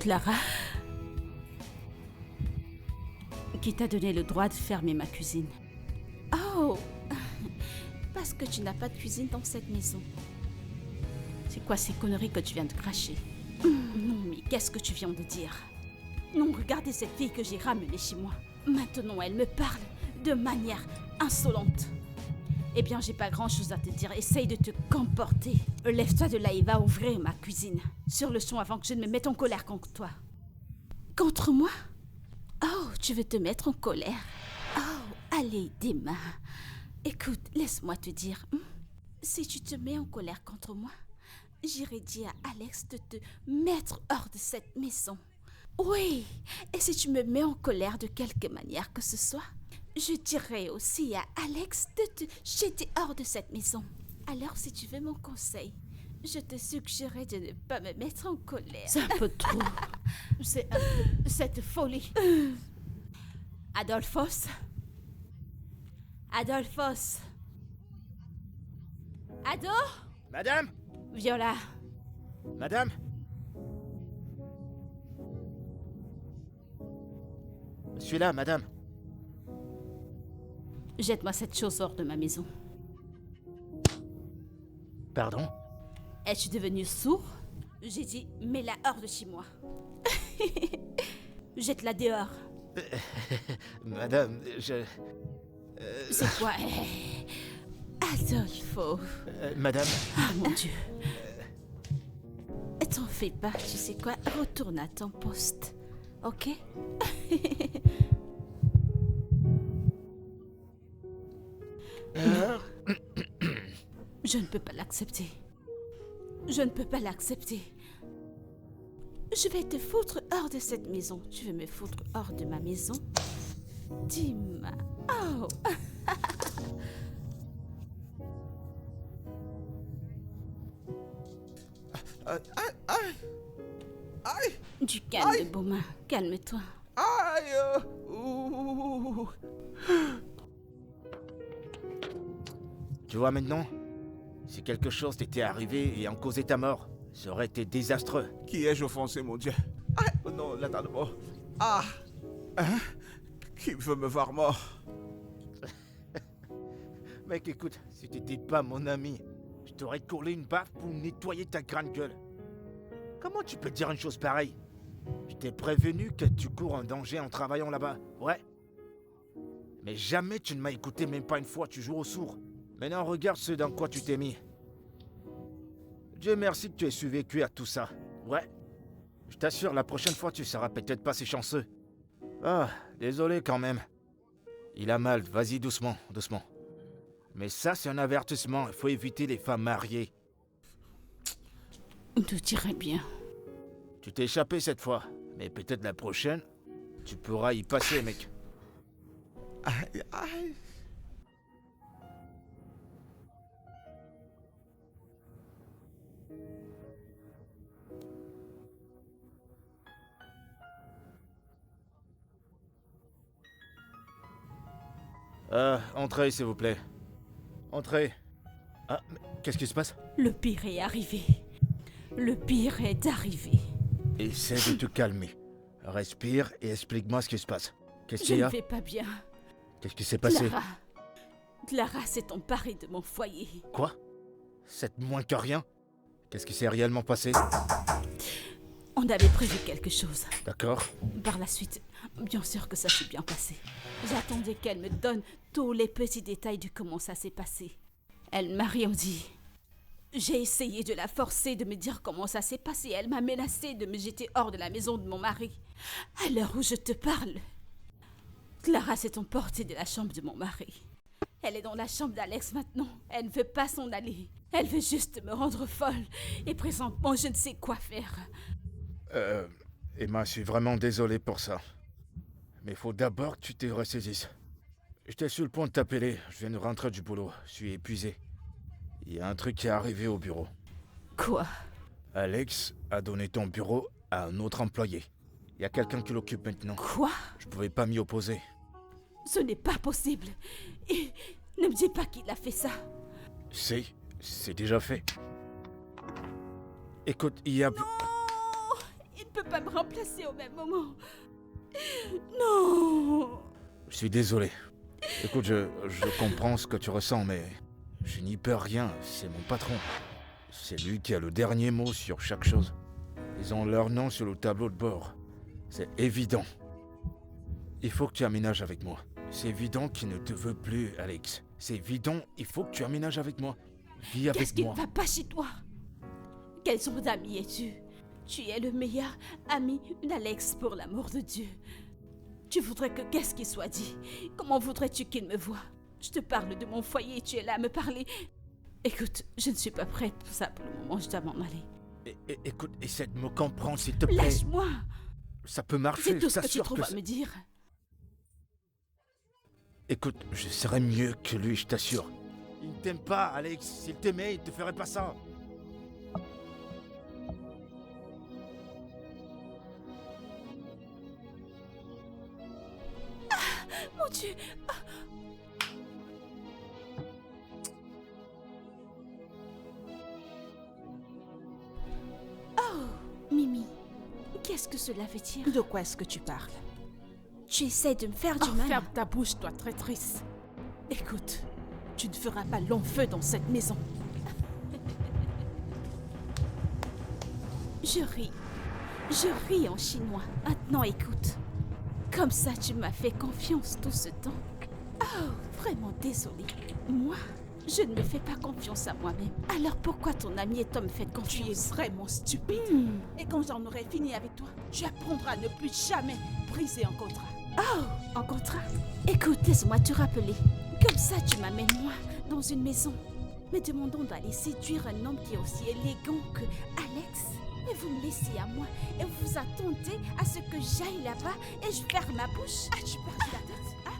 Clara, qui t'a donné le droit de fermer ma cuisine? Oh, parce que tu n'as pas de cuisine dans cette maison. C'est quoi ces conneries que tu viens de cracher? Non, mais qu'est-ce que tu viens de dire? Non, regardez cette fille que j'ai ramenée chez moi. Maintenant, elle me parle de manière insolente. Eh bien, j'ai pas grand-chose à te dire. Essaye de te comporter. Lève-toi de là et va ouvrir ma cuisine. Sur le champ avant que je ne me mette en colère contre toi. Contre moi? Oh, tu veux te mettre en colère? Oh, allez, Dima. Écoute, laisse-moi te dire. Si tu te mets en colère contre moi, j'irai dire à Alex de te mettre hors de cette maison. Oui, et si tu me mets en colère de quelque manière que ce soit, je dirai aussi à Alex de te jeter hors de cette maison. Alors, si tu veux mon conseil, je te suggérerais de ne pas me mettre en colère. C'est un peu trop. C'est un peu cette folie. Adolphos. Adolphos. Ado? Madame! Viola. Madame! Je suis là, madame. Jette-moi cette chose hors de ma maison. Pardon? Es-tu devenu sourd? J'ai dit, mets-la hors de chez moi. Jette-la dehors. Madame, je... C'est quoi? Adolfo, madame? Ah mon Dieu. t'en fais pas, tu sais quoi? Retourne à ton poste, ok? Je ne peux pas l'accepter. Je ne peux pas l'accepter. Je vais te foutre hors de cette maison. Tu veux me foutre hors de ma maison? Dima. Oh! Aïe! Du calme, Beaumain. Calme-toi. Aïe! Ouh. Tu vois maintenant? Si quelque chose t'était arrivé et en causé ta mort, ça aurait été désastreux. Qui ai-je offensé, mon Dieu? Aïe! Oh non, l'attends de mort. Ah! Hein? Qui veut me voir mort? Mec, écoute, si t'étais pas mon ami, je t'aurais collé une baffe pour nettoyer ta grande gueule. Comment tu peux dire une chose pareille? Je t'ai prévenu que tu cours un danger en travaillant là-bas, ouais. Mais jamais tu ne m'as écouté, même pas une fois, tu joues au sourd. Maintenant, regarde ce dans quoi tu t'es mis. Dieu merci que tu aies survécu à tout ça, ouais. Je t'assure, la prochaine fois, tu seras peut-être pas si chanceux. Ah, désolé quand même. Il a mal, vas-y doucement, doucement. Mais ça, c'est un avertissement, il faut éviter les femmes mariées. Tout irait bien. Tu t'es échappé cette fois, mais peut-être la prochaine, tu pourras y passer, mec. Aïe, aïe. Entrez, s'il vous plaît. Entrez. Ah, mais qu'est-ce qui se passe? Le pire est arrivé. Le pire est arrivé. Essaie de te calmer. Respire et explique-moi ce qui se passe. Qu'est-ce Je qu'il y ne a? vais pas bien. Qu'est-ce qui s'est passé? Clara s'est emparée de mon foyer. Quoi? C'est moins que rien? Qu'est-ce qui s'est réellement passé? On avait prévu quelque chose. D'accord. Par la suite, bien sûr que ça s'est bien passé. J'attendais qu'elle me donne tous les petits détails de comment ça s'est passé. Elle m'a rien dit. J'ai essayé de la forcer de me dire comment ça s'est passé. Elle m'a menacé de me jeter hors de la maison de mon mari. À l'heure où je te parle, Clara s'est emportée de la chambre de mon mari. Elle est dans la chambre d'Alex maintenant. Elle ne veut pas s'en aller. Elle veut juste me rendre folle. Et présentement, je ne sais quoi faire. Emma, je suis vraiment désolé pour ça. Mais il faut d'abord que tu te ressaisisses. J'étais sur le point de t'appeler. Je viens de rentrer du boulot. Je suis épuisé. Il y a un truc qui est arrivé au bureau. Quoi? Alex a donné ton bureau à un autre employé. Il y a quelqu'un qui l'occupe maintenant. Quoi? Je pouvais pas m'y opposer. Ce n'est pas possible. Et ne me dis pas qu'il a fait ça. C'est déjà fait. Écoute, il y a... Non! Il ne peut pas me remplacer au même moment. Non! Je suis désolé. Écoute, je comprends ce que tu ressens, mais je n'y peux rien. C'est mon patron. C'est lui qui a le dernier mot sur chaque chose. Ils ont leur nom sur le tableau de bord. C'est évident. Il faut que tu aménages avec moi. C'est évident qu'il ne te veut plus, Alex. C'est évident, il faut que tu aménages avec moi. Vis avec Qu'est-ce qui ne moi. va pas chez toi? Quel genre d'ami es-tu? Tu es le meilleur ami d'Alex, pour l'amour de Dieu. Tu voudrais que qu'est-ce qui soit dit? Comment voudrais-tu qu'il me voie? Je te parle de mon foyer et tu es là à me parler. Écoute, je ne suis pas prête pour ça pour le moment, je dois m'en aller. Écoute, essaie de me comprendre, s'il te plaît. Lâche-moi! Ça peut marcher, C'est tout je ce que tu t'assure trouves que... à me dire. Écoute, je serai mieux que lui, je t'assure. Il ne t'aime pas, Alex. S'il t'aimait, il te ferait pas ça. Mon Dieu! Oh, Mimi, qu'est-ce que cela veut dire? De quoi est-ce que tu parles? Tu essaies de me faire du mal. Ferme ta bouche, toi, traîtresse. Écoute, tu ne feras pas long feu dans cette maison. Je ris en chinois. Maintenant, écoute. Comme ça, tu m'as fait confiance tout ce temps. Oh, vraiment désolée. Moi, je ne me fais pas confiance à moi-même. Alors pourquoi ton ami et toi me faites Tu es confiance? vraiment stupide. Et quand j'en aurai fini avec toi, tu apprendras à ne plus jamais briser un contrat. Oh, en contrat. Écoute, laisse-moi te rappeler. Comme ça, tu m'amènes moi dans une maison, me demandant d'aller séduire un homme qui est aussi élégant que Alex. Et vous me laissez à moi et vous vous attendez à ce que j'aille là-bas et je ferme ma bouche. Ah, tu perds la tête, hein?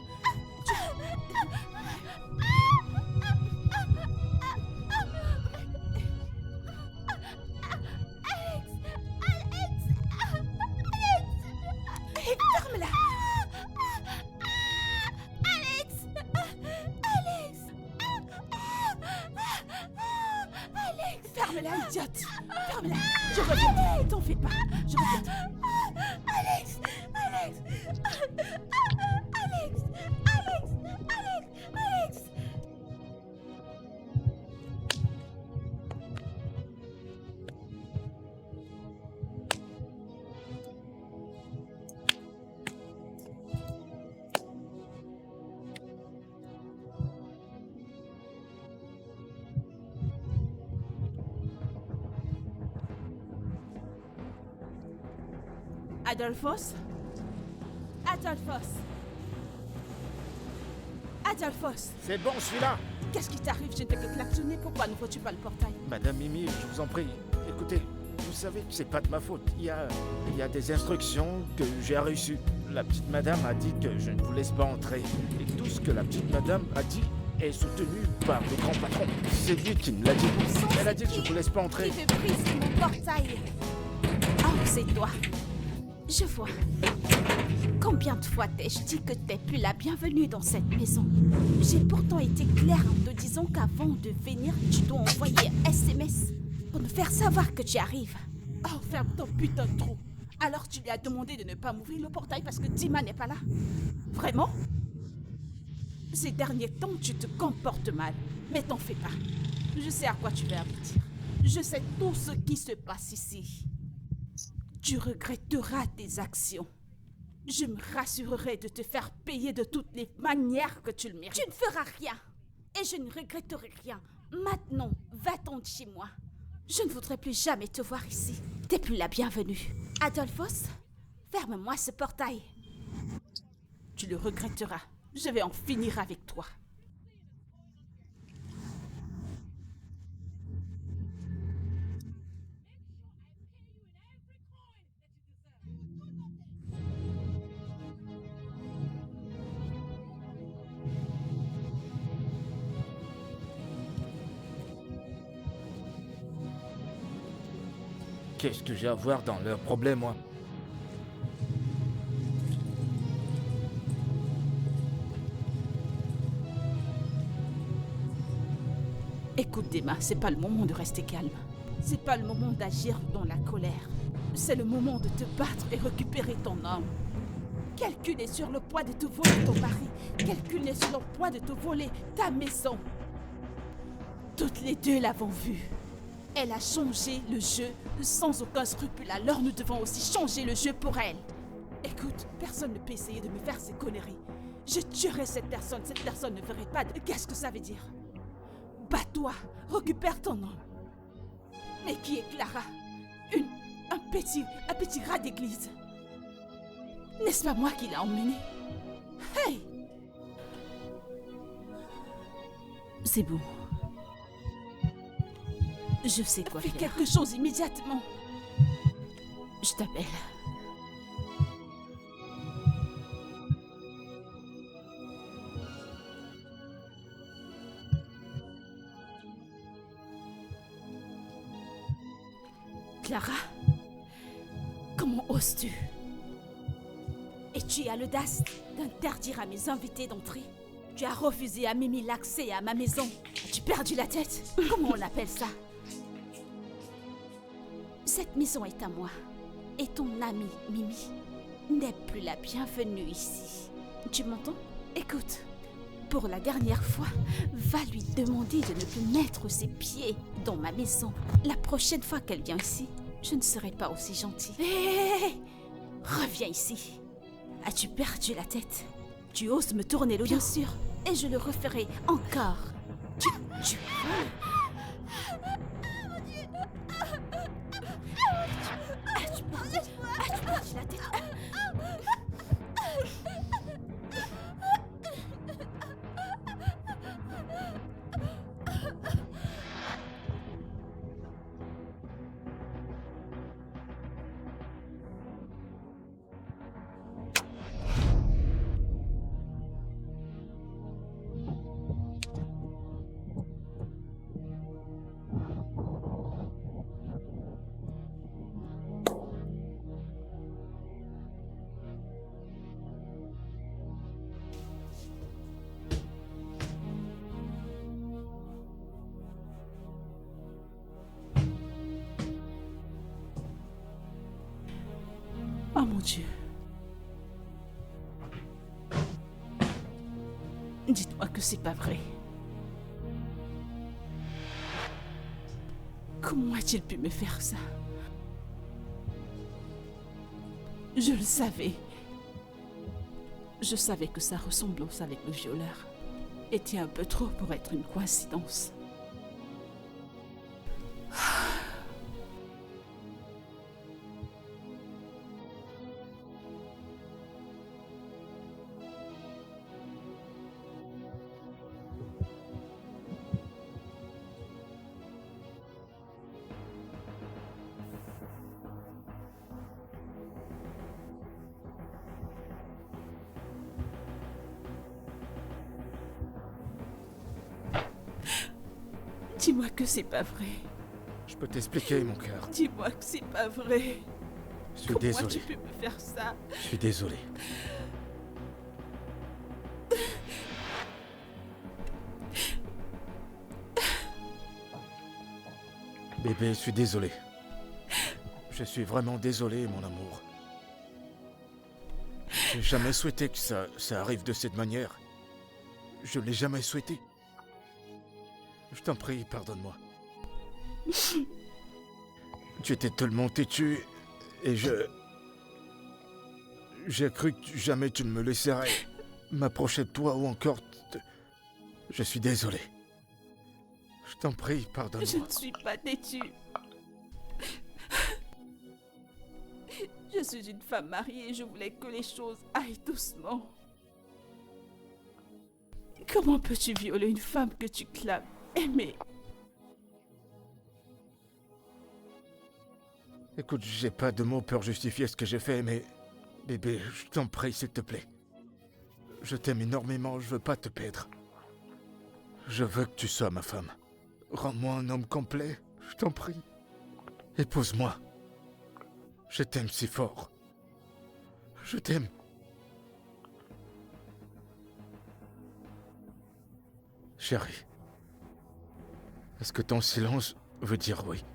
Hé, ferme-la! Ferme-la, idiote! Ferme-la! Je reviendrai, t'en fais pas! Je reviendrai! Adolphos? Adolphos? Adolphos? C'est bon, je suis là. Qu'est-ce qui t'arrive? Je ne fais que klaxonner. Pourquoi n'ouvres-tu pas le portail? Madame Mimi, je vous en prie, écoutez, vous savez que c'est pas de ma faute. Il y a des instructions que j'ai reçues. La petite madame a dit que je ne vous laisse pas entrer. Et tout ce que la petite madame a dit est soutenu par le grand patron. C'est lui qui me l'a dit. Elle a dit que je ne vous laisse pas entrer. Qui veut briser mon portail? Oh, c'est toi. Je vois. Combien de fois t'ai-je dit que t'es plus la bienvenue dans cette maison? J'ai pourtant été claire en te disant qu'avant de venir, tu dois envoyer un SMS pour nous faire savoir que tu arrives. Oh, ferme ton putain de trou! Alors tu lui as demandé de ne pas m'ouvrir le portail parce que Dima n'est pas là? Vraiment? Ces derniers temps, tu te comportes mal. Mais t'en fais pas. Je sais à quoi tu vas aboutir. Je sais tout ce qui se passe ici. Tu regretteras tes actions. Je me rassurerai de te faire payer de toutes les manières que tu le mérites. Tu ne feras rien. Et je ne regretterai rien. Maintenant, va-t'en de chez moi. Je ne voudrais plus jamais te voir ici. T'es plus la bienvenue. Adolphos, ferme-moi ce portail. Tu le regretteras. Je vais en finir avec toi. Qu'est-ce que j'ai à voir dans leurs problèmes, moi? Écoute, Dema, c'est pas le moment de rester calme. C'est pas le moment d'agir dans la colère. C'est le moment de te battre et récupérer ton homme. Quelqu'un est sur le point de te voler ton mari. Quelqu'un est sur le point de te voler ta maison. Toutes les deux l'avons vu. Elle a changé le jeu sans aucun scrupule. Alors nous devons aussi changer le jeu pour elle. Écoute, personne ne peut essayer de me faire ces conneries. Je tuerai cette personne ne ferait pas de... Qu'est-ce que ça veut dire? Bats-toi, récupère ton homme. Mais qui est Clara? Un petit rat d'église. N'est-ce pas moi qui l'ai emmené? Hey! C'est bon. Je sais quoi faire. Fais quelque chose immédiatement. Je t'appelle. Clara, comment oses-tu? Et tu as l'audace d'interdire à mes invités d'entrer? Tu as refusé à Mimi l'accès à ma maison. As-tu perdu la tête? Comment on appelle ça? Cette maison est à moi. Et ton amie, Mimi, n'est plus la bienvenue ici. Tu m'entends? Écoute, pour la dernière fois, va lui demander de ne plus mettre ses pieds dans ma maison. La prochaine fois qu'elle vient ici, je ne serai pas aussi gentille. Hé! Reviens ici. As-tu perdu la tête? Tu oses me tourner le dos? Bien sûr, et je le referai encore. Tu voles? As-tu perdu la tête? Oh mon Dieu. Dites-moi que c'est pas vrai. Comment a-t-il pu me faire ça? Je le savais. Je savais que sa ressemblance avec le violeur était un peu trop pour être une coïncidence. Dis-moi que c'est pas vrai. Je peux t'expliquer, mon cœur. Dis-moi que c'est pas vrai. Je suis Comment désolé. tu peux me faire ça? Je suis désolé. Bébé, je suis désolé. Je suis vraiment désolé, mon amour. J'ai jamais souhaité que ça arrive de cette manière. Je l'ai jamais souhaité. Je t'en prie, pardonne-moi. Tu étais tellement têtu et j'ai cru que jamais tu ne me laisserais m'approcher de toi ou encore... Je suis désolé. Je t'en prie, Je pardonne-moi. ne suis pas têtue. Je suis une femme mariée et je voulais que les choses aillent doucement. Comment peux-tu violer une femme que tu clames aimer? Écoute, j'ai pas de mots pour justifier ce que j'ai fait, mais... Bébé, je t'en prie, s'il te plaît. Je t'aime énormément, je veux pas te perdre. Je veux que tu sois ma femme. Rends-moi un homme complet, je t'en prie. Épouse-moi. Je t'aime si fort. Je t'aime. Chérie, est-ce que ton silence veut dire oui?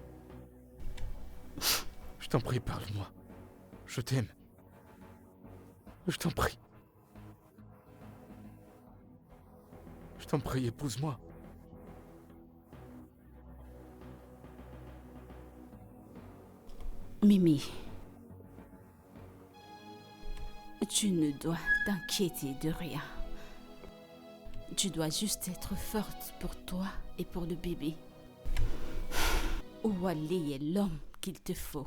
Je t'en prie, parle-moi. Je t'aime. Je t'en prie. Je t'en prie, épouse-moi. Mimi, tu ne dois t'inquiéter de rien. Tu dois juste être forte pour toi et pour le bébé. Wally est l'homme qu'il te faut.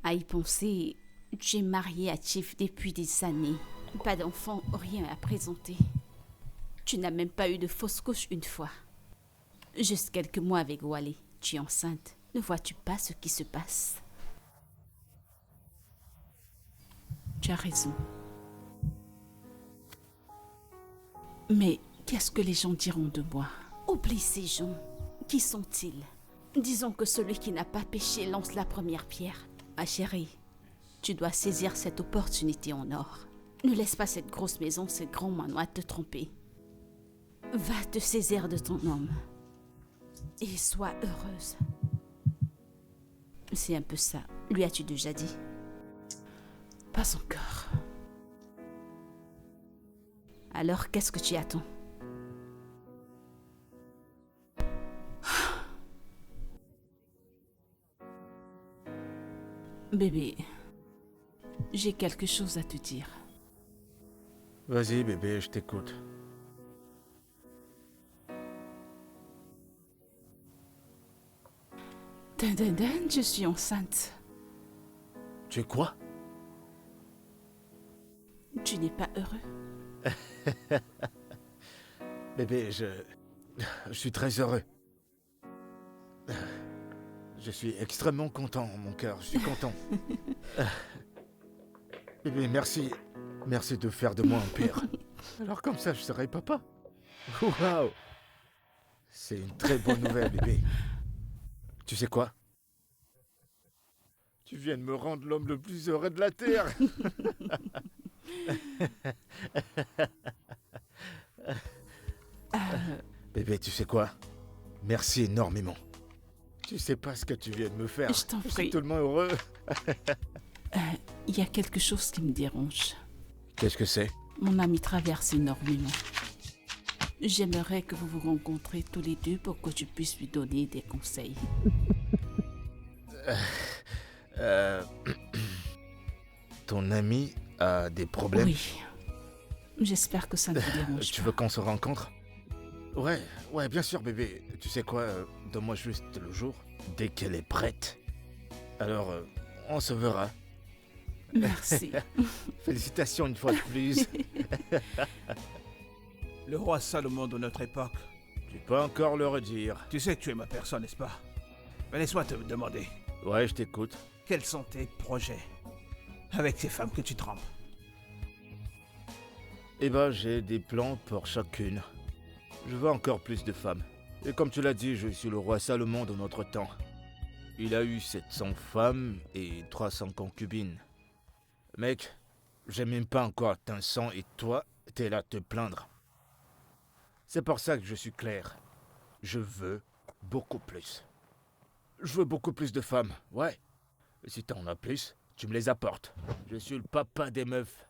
À y penser, tu es mariée à Chief depuis des années. Pas d'enfant, rien à présenter. Tu n'as même pas eu de fausse couche une fois. Juste quelques mois avec Wally, tu es enceinte. Ne vois-tu pas ce qui se passe? Tu as raison. Mais qu'est-ce que les gens diront de moi? Oublie ces gens. Qui sont-ils? Disons que celui qui n'a pas péché lance la première pierre. Ma chérie, tu dois saisir cette opportunité en or. Ne laisse pas cette grosse maison, ce grand manoir te tromper. Va te saisir de ton homme. Et sois heureuse. C'est un peu ça. Lui as-tu déjà dit? Pas encore. Alors, qu'est-ce que tu attends? Bébé, j'ai quelque chose à te dire. Vas-y, bébé, je t'écoute. Je suis enceinte. Tu es quoi? Tu n'es pas heureux? Bébé, je suis très heureux. Je suis extrêmement content, mon cœur. Je suis content. Bébé, merci. Merci de faire de moi un père. Alors comme ça, je serai papa. Waouh! C'est une très bonne nouvelle, bébé. Tu sais quoi? Tu viens de me rendre l'homme le plus heureux de la Terre. Bébé, tu sais quoi? Merci énormément. Tu sais pas ce que tu viens de me faire. Je t'en Je prie. suis tellement heureux. Il y a quelque chose qui me dérange. Qu'est-ce que c'est? Mon ami traverse énormément. J'aimerais que vous vous rencontriez tous les deux pour que tu puisses lui donner des conseils. Ton ami a des problèmes? Oui. J'espère que ça ne te dérange Tu pas. veux qu'on se rencontre? Ouais, bien sûr, bébé. Tu sais quoi? Donne-moi juste le jour. Dès qu'elle est prête. Alors, on se verra. Merci. Félicitations une fois de plus. Le roi Salomon de notre époque. Tu peux encore le redire. Tu sais que tu es ma personne, n'est-ce pas? Mais laisse-moi te demander, Ouais, je t'écoute. quels sont tes projets avec ces femmes que tu trompes? Eh ben, j'ai des plans pour chacune. Je veux encore plus de femmes. Et comme tu l'as dit, je suis le roi Salomon de notre temps. Il a eu 700 femmes et 300 concubines. Mec, j'ai même pas encore atteint 100 et toi, t'es là à te plaindre. C'est pour ça que je suis clair. Je veux beaucoup plus. Je veux beaucoup plus de femmes, ouais. Et si t'en as plus, tu me les apportes. Je suis le papa des meufs.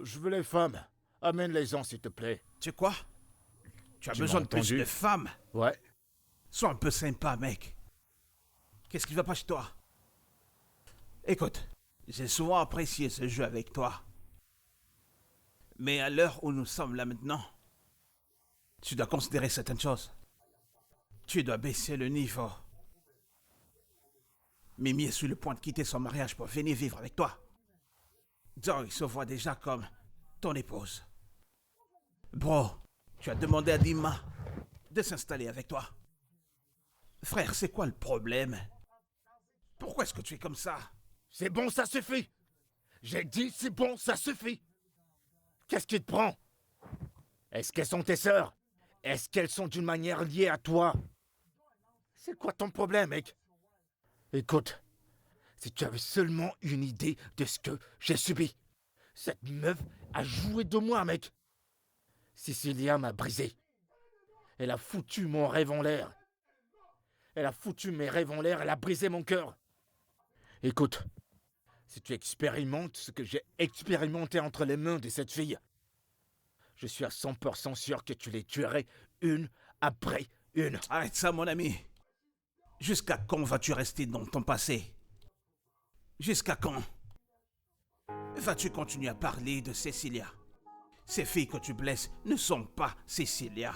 Je veux les femmes. Amène-les-en, s'il te plaît. Tu sais quoi? Tu as Tu besoin m'as de plus entendu? de femmes. Ouais. Sois un peu sympa, mec. Qu'est-ce qui va pas chez toi? Écoute, j'ai souvent apprécié ce jeu avec toi. Mais à l'heure où nous sommes là maintenant, tu dois considérer certaines choses. Tu dois baisser le niveau. Mimi est sur le point de quitter son mariage pour venir vivre avec toi. Joy se voit déjà comme ton épouse. Bro, tu as demandé à Dima de s'installer avec toi. Frère, c'est quoi le problème? Pourquoi est-ce que tu es comme ça? C'est bon, ça suffit. J'ai dit c'est bon, ça suffit. Qu'est-ce qui te prend? Est-ce qu'elles sont tes sœurs? Est-ce qu'elles sont d'une manière liée à toi? C'est quoi ton problème, mec? Écoute, Si tu avais seulement une idée de ce que j'ai subi. Cette meuf a joué de moi, mec. Cecilia m'a brisé. Elle a foutu mon rêve en l'air. Elle a foutu mes rêves en l'air, elle a brisé mon cœur. Écoute, si tu expérimentes ce que j'ai expérimenté entre les mains de cette fille, je suis à 100% sûr que tu les tuerais une après une. Arrête ça, mon ami. Jusqu'à quand vas-tu rester dans ton passé? Jusqu'à quand? Vas-tu continuer à parler de Cecilia? Ces filles que tu blesses ne sont pas Cecilia.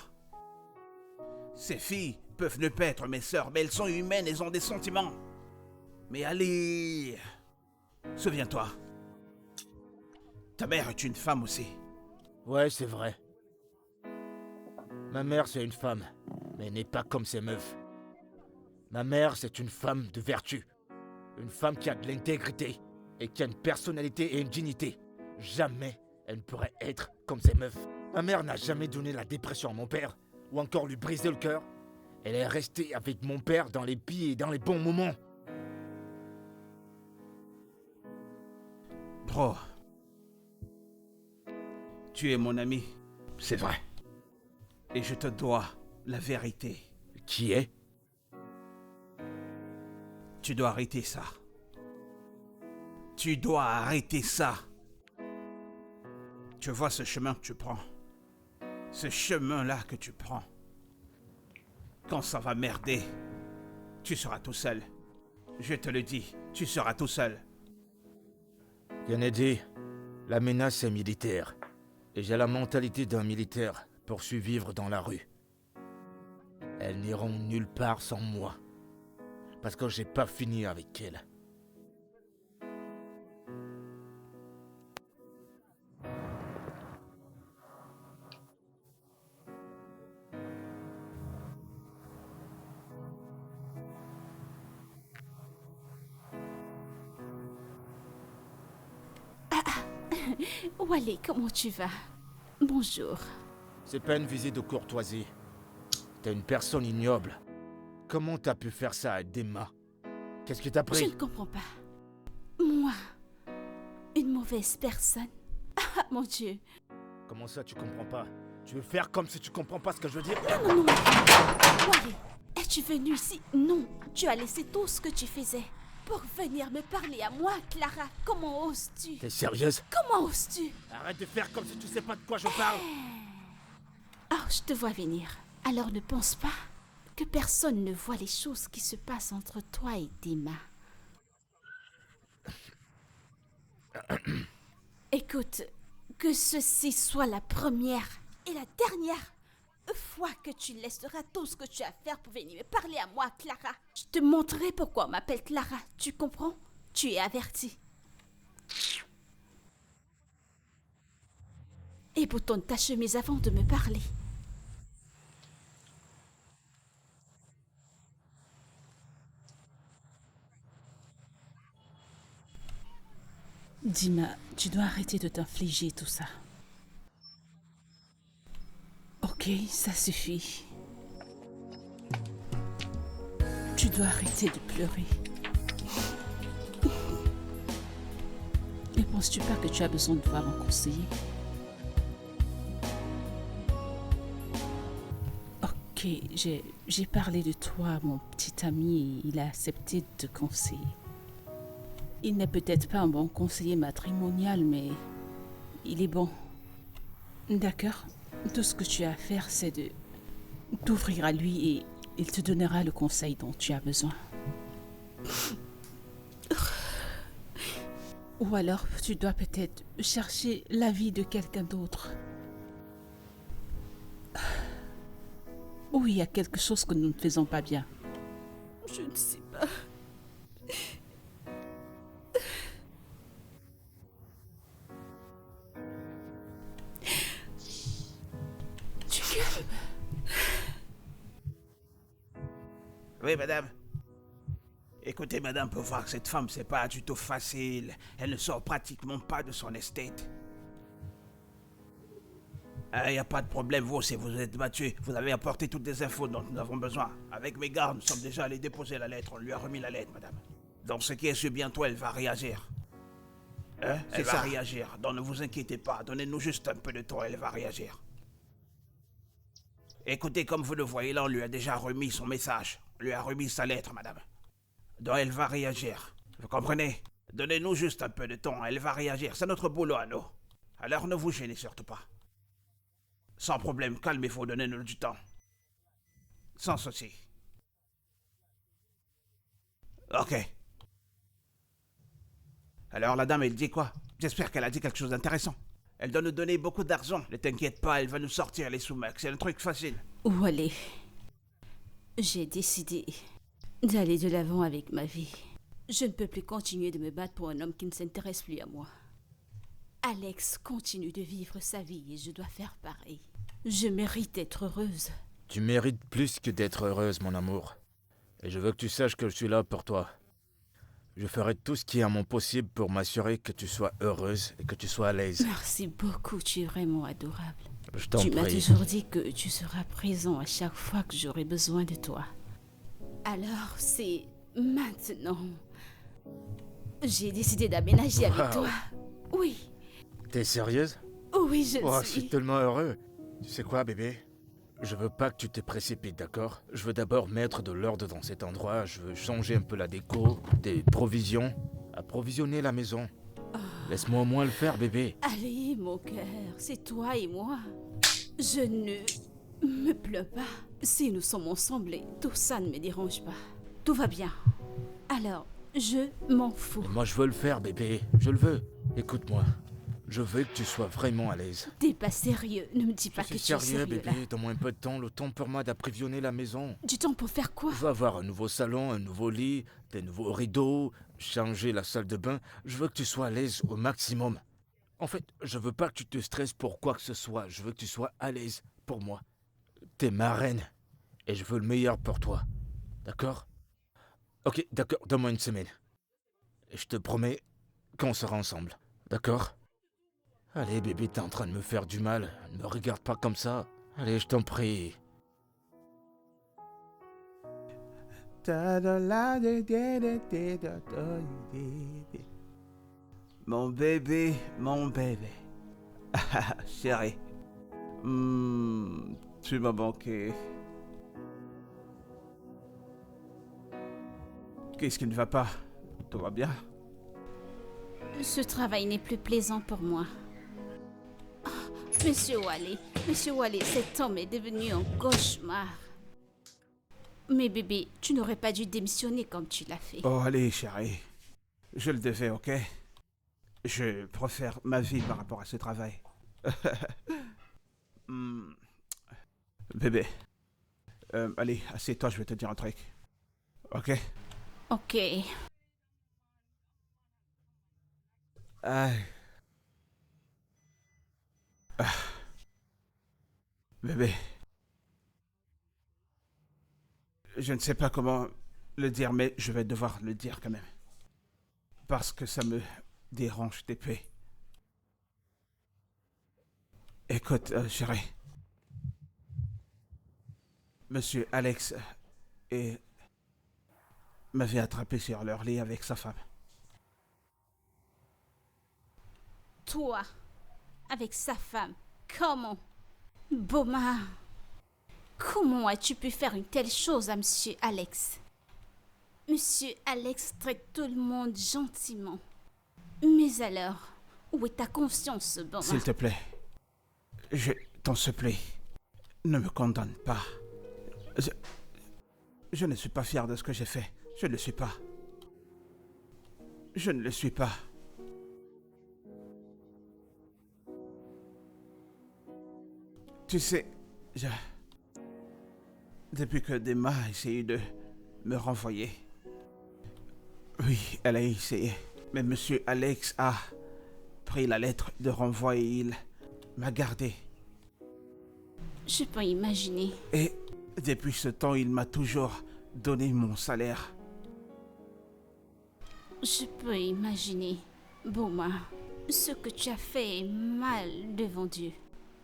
Ces filles peuvent ne pas être mes sœurs, mais elles sont humaines, elles ont des sentiments. Mais allez, souviens-toi, ta mère est une femme aussi. Ouais, c'est vrai. Ma mère, c'est une femme, mais elle n'est pas comme ces meufs. Ma mère, c'est une femme de vertu. Une femme qui a de l'intégrité et qui a une personnalité et une dignité. Jamais elle ne pourrait être comme ces meufs. Ma mère n'a jamais donné la dépression à mon père, ou encore lui briser le cœur. Elle est restée avec mon père dans les pires et dans les bons moments. Bro, tu es mon ami, c'est vrai. Et je te dois la vérité. Qui est? Tu dois arrêter ça. Tu dois arrêter ça. Tu vois ce chemin que tu prends. Ce chemin-là que tu prends. Quand ça va merder, tu seras tout seul. Je te le dis, tu seras tout seul. Kennedy, la menace est militaire. Et j'ai la mentalité d'un militaire pour survivre dans la rue. Elles n'iront nulle part sans moi. Parce que j'ai pas fini avec elles. Wally, comment tu vas? Bonjour. C'est pas une visite de courtoisie. T'es une personne ignoble. Comment t'as pu faire ça à Dema? Qu'est-ce qui t'a Je pris? ne comprends pas. Moi, une mauvaise personne. Ah, mon Dieu. Comment ça, tu comprends pas? Tu veux faire comme si tu comprends pas ce que je veux dire? Non, non, non. Wally, es-tu venu ici? Non, tu as laissé tout ce que tu faisais pour venir me parler à moi, Clara. Comment oses-tu? T'es sérieuse? Comment oses-tu? Arrête de faire comme si tu sais pas de quoi je parle. Oh, je te vois venir. Alors ne pense pas que personne ne voit les choses qui se passent entre toi et Dima. Écoute, que ceci soit la première et la dernière fois que tu laisseras tout ce que tu as à faire pour venir me parler à moi, Clara. Je te montrerai pourquoi on m'appelle Clara. Tu comprends? Tu es avertie. Et boutonne ta chemise avant de me parler. Dima, tu dois arrêter de t'infliger tout ça. Ok, ça suffit. Tu dois arrêter de pleurer. Ne penses-tu pas que tu as besoin de voir un conseiller? Ok, j'ai parlé de toi à mon petit ami et il a accepté de te conseiller. Il n'est peut-être pas un bon conseiller matrimonial, mais il est bon. D'accord? Tout ce que tu as à faire, c'est de t'ouvrir à lui et il te donnera le conseil dont tu as besoin. Ou alors, tu dois peut-être chercher l'avis de quelqu'un d'autre. Ou il y a quelque chose que nous ne faisons pas bien. Je ne sais pas. Tu calmes. Oui, madame. Écoutez, madame, pour voir que cette femme, c'est pas du tout facile. Elle ne sort pratiquement pas de son estate. Il n'y a pas de problème, vous, si vous êtes battu, vous avez apporté toutes les infos dont nous avons besoin. Avec mes gardes, nous sommes déjà allés déposer la lettre. On lui a remis la lettre, madame. Donc ce qui est sûr, bientôt elle va réagir. Hein? Elle va réagir, donc ne vous inquiétez pas, donnez-nous juste un peu de temps, elle va réagir. Écoutez, comme vous le voyez là, on lui a déjà remis son message. On lui a remis sa lettre, madame. Donc elle va réagir. Vous comprenez? Donnez-nous juste un peu de temps, elle va réagir. C'est notre boulot à nous. Alors ne vous gênez surtout pas. Sans problème, calmez-vous, donnez-nous du temps. Sans souci. Ok. Alors la dame, elle dit quoi? J'espère qu'elle a dit quelque chose d'intéressant. Elle doit nous donner beaucoup d'argent. Ne t'inquiète pas, elle va nous sortir les sous-macs. C'est un truc facile. Wally, j'ai décidé d'aller de l'avant avec ma vie. Je ne peux plus continuer de me battre pour un homme qui ne s'intéresse plus à moi. Alex continue de vivre sa vie et je dois faire pareil. Je mérite d'être heureuse. Tu mérites plus que d'être heureuse, mon amour. Et je veux que tu saches que je suis là pour toi. Je ferai tout ce qui est à mon possible pour m'assurer que tu sois heureuse et que tu sois à l'aise. Merci beaucoup, tu es vraiment adorable. Je t'en Tu m'as prie. toujours dit que tu seras présent à chaque fois que j'aurai besoin de toi. Alors, c'est maintenant. J'ai décidé d'aménager avec Wow. toi. Oui, T'es sérieuse? oui, je Oh, le je suis suis. tellement heureux. Tu sais quoi, bébé? Je veux pas que tu te précipites, d'accord? Je veux d'abord mettre de l'ordre dans cet endroit. Je veux changer un peu la déco, des provisions, approvisionner la maison. Laisse-moi au moins le faire, bébé. Allez, mon cœur, c'est toi et moi. Je ne me plains pas. Si nous sommes ensemble, tout ça ne me dérange pas. Tout va bien. Alors, je m'en fous. Et moi, je veux le faire, bébé. Je le veux. Écoute-moi. Je veux que tu sois vraiment à l'aise. T'es pas sérieux. Ne me dis pas Je que suis tu es sérieux, sérieux là. bébé. Donne-moi un peu de temps. Le temps pour moi d'approvisionner la maison. Du temps pour faire quoi? Je veux avoir un nouveau salon, un nouveau lit, des nouveaux rideaux, changer la salle de bain. Je veux que tu sois à l'aise au maximum. En fait, je veux pas que tu te stresses pour quoi que ce soit. Je veux que tu sois à l'aise pour moi. T'es ma reine. Et je veux le meilleur pour toi. D'accord? Ok, d'accord. Donne-moi une semaine. Et je te promets qu'on sera ensemble. D'accord? Allez, bébé, t'es en train de me faire du mal. Ne me regarde pas comme ça. Allez, je t'en prie. Mon bébé, mon bébé. Chérie. Tu m'as manqué. Qu'est-ce qui ne va pas? Tout va bien? Ce travail n'est plus plaisant pour moi. Ah, Monsieur Wally, cet homme est devenu un cauchemar. Mais bébé, tu n'aurais pas dû démissionner comme tu l'as fait. Oh, allez, chérie. Je le devais, ok? Je préfère ma vie par rapport à ce travail. Bébé. Allez, assieds-toi, je vais te dire un truc. Ok? Ok. Aïe. Bébé. Je ne sais pas comment le dire, mais je vais devoir le dire quand même. Parce que ça me dérange d'épée. Écoute, chérie. Monsieur Alex m'avait attrapé sur leur lit avec sa femme. Toi, avec sa femme, comment? Boma, comment as-tu pu faire une telle chose à Monsieur Alex? Monsieur Alex traite tout le monde gentiment. Mais alors, où est ta conscience, Boma? S'il te plaît, je t'en supplie, ne me condamne pas. Je ne suis pas fier de ce que j'ai fait. Je ne le suis pas. Je ne le suis pas. Tu sais, depuis que Dema a essayé de me renvoyer, oui, elle a essayé, mais Monsieur Alex a pris la lettre de renvoi et il m'a gardé. Je peux imaginer. Et depuis ce temps, il m'a toujours donné mon salaire. Je peux imaginer. Boma, ce que tu as fait est mal devant Dieu.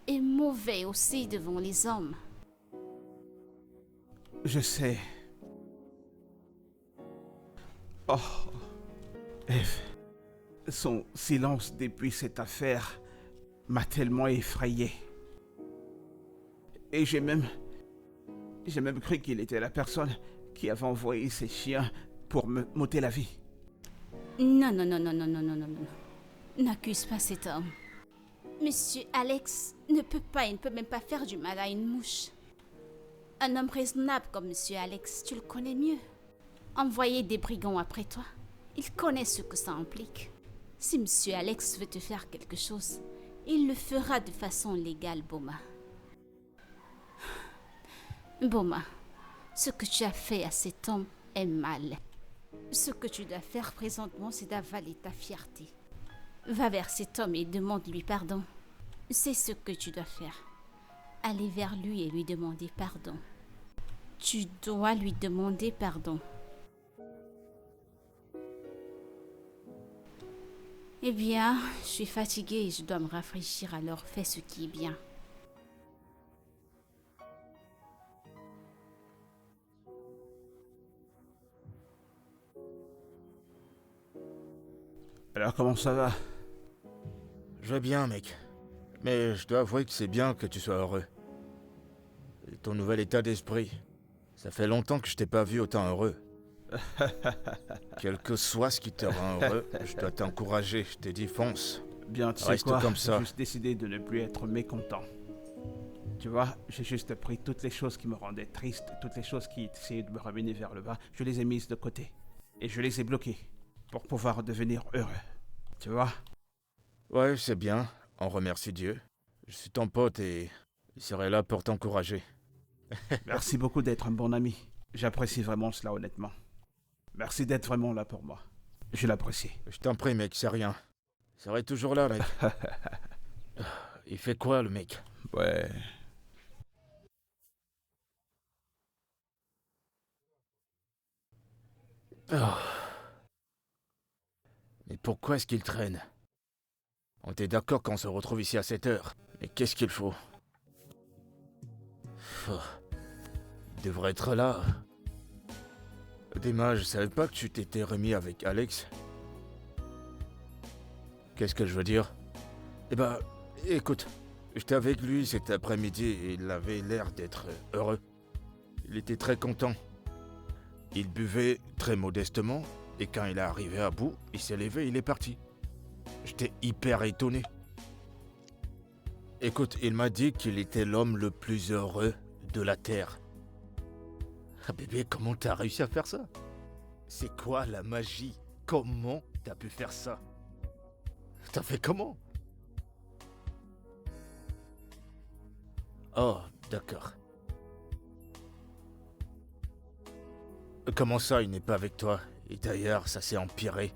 Et mauvais aussi devant les hommes. Je sais. Oh, Eve, son silence depuis cette affaire m'a tellement effrayé. Et j'ai même cru qu'il était la personne qui avait envoyé ces chiens pour me m'ôter la vie. Non, non, non, non, non, non, non, non, non. N'accuse pas cet homme. Monsieur Alex ne peut même pas faire du mal à une mouche. Un homme raisonnable comme Monsieur Alex, tu le connais mieux. Envoyer des brigands après toi, il connaît ce que ça implique. Si Monsieur Alex veut te faire quelque chose, il le fera de façon légale, Boma. Boma, ce que tu as fait à cet homme est mal. Ce que tu dois faire présentement, c'est d'avaler ta fierté. Va vers cet homme et demande-lui pardon. C'est ce que tu dois faire. Aller vers lui et lui demander pardon. Tu dois lui demander pardon. Eh bien, je suis fatiguée et je dois me rafraîchir, alors fais ce qui est bien. Alors comment ça va? Je vais bien, mec. Mais je dois avouer que c'est bien que tu sois heureux. Et ton nouvel état d'esprit. Ça fait longtemps que je t'ai pas vu autant heureux. Quel que soit ce qui te rend heureux, je dois t'encourager. Je t'ai dit fonce. Bien, tu sais Reste quoi? comme ça. J'ai juste décidé de ne plus être mécontent. Tu vois, j'ai juste pris toutes les choses qui me rendaient triste, toutes les choses qui essayaient de me ramener vers le bas, je les ai mises de côté. Et je les ai bloquées pour pouvoir devenir heureux. Tu vois? Ouais, c'est bien. On remercie Dieu. Je suis ton pote et il serait là pour t'encourager. Merci beaucoup d'être un bon ami. J'apprécie vraiment cela, honnêtement. Merci d'être vraiment là pour moi. Je l'apprécie. Je t'en prie, mec, c'est rien. Il serait toujours là, mec. Il fait quoi, le mec? Ouais. Oh. Mais pourquoi est-ce qu'il traîne? On était d'accord qu'on se retrouve ici à 7 heures. Mais qu'est-ce qu'il faut? Il devrait être là. Dima, je savais pas que tu t'étais remis avec Alex. Qu'est-ce que je veux dire? Eh ben, écoute, j'étais avec lui cet après-midi et il avait l'air d'être heureux. Il était très content. Il buvait très modestement et quand il est arrivé à bout, il s'est levé et il est parti. J'étais hyper étonné. Écoute, il m'a dit qu'il était l'homme le plus heureux de la Terre. Ah bébé, comment t'as réussi à faire ça? C'est quoi la magie? Comment t'as pu faire ça? T'as fait comment? Oh, d'accord. Comment ça, il n'est pas avec toi? Et d'ailleurs, ça s'est empiré.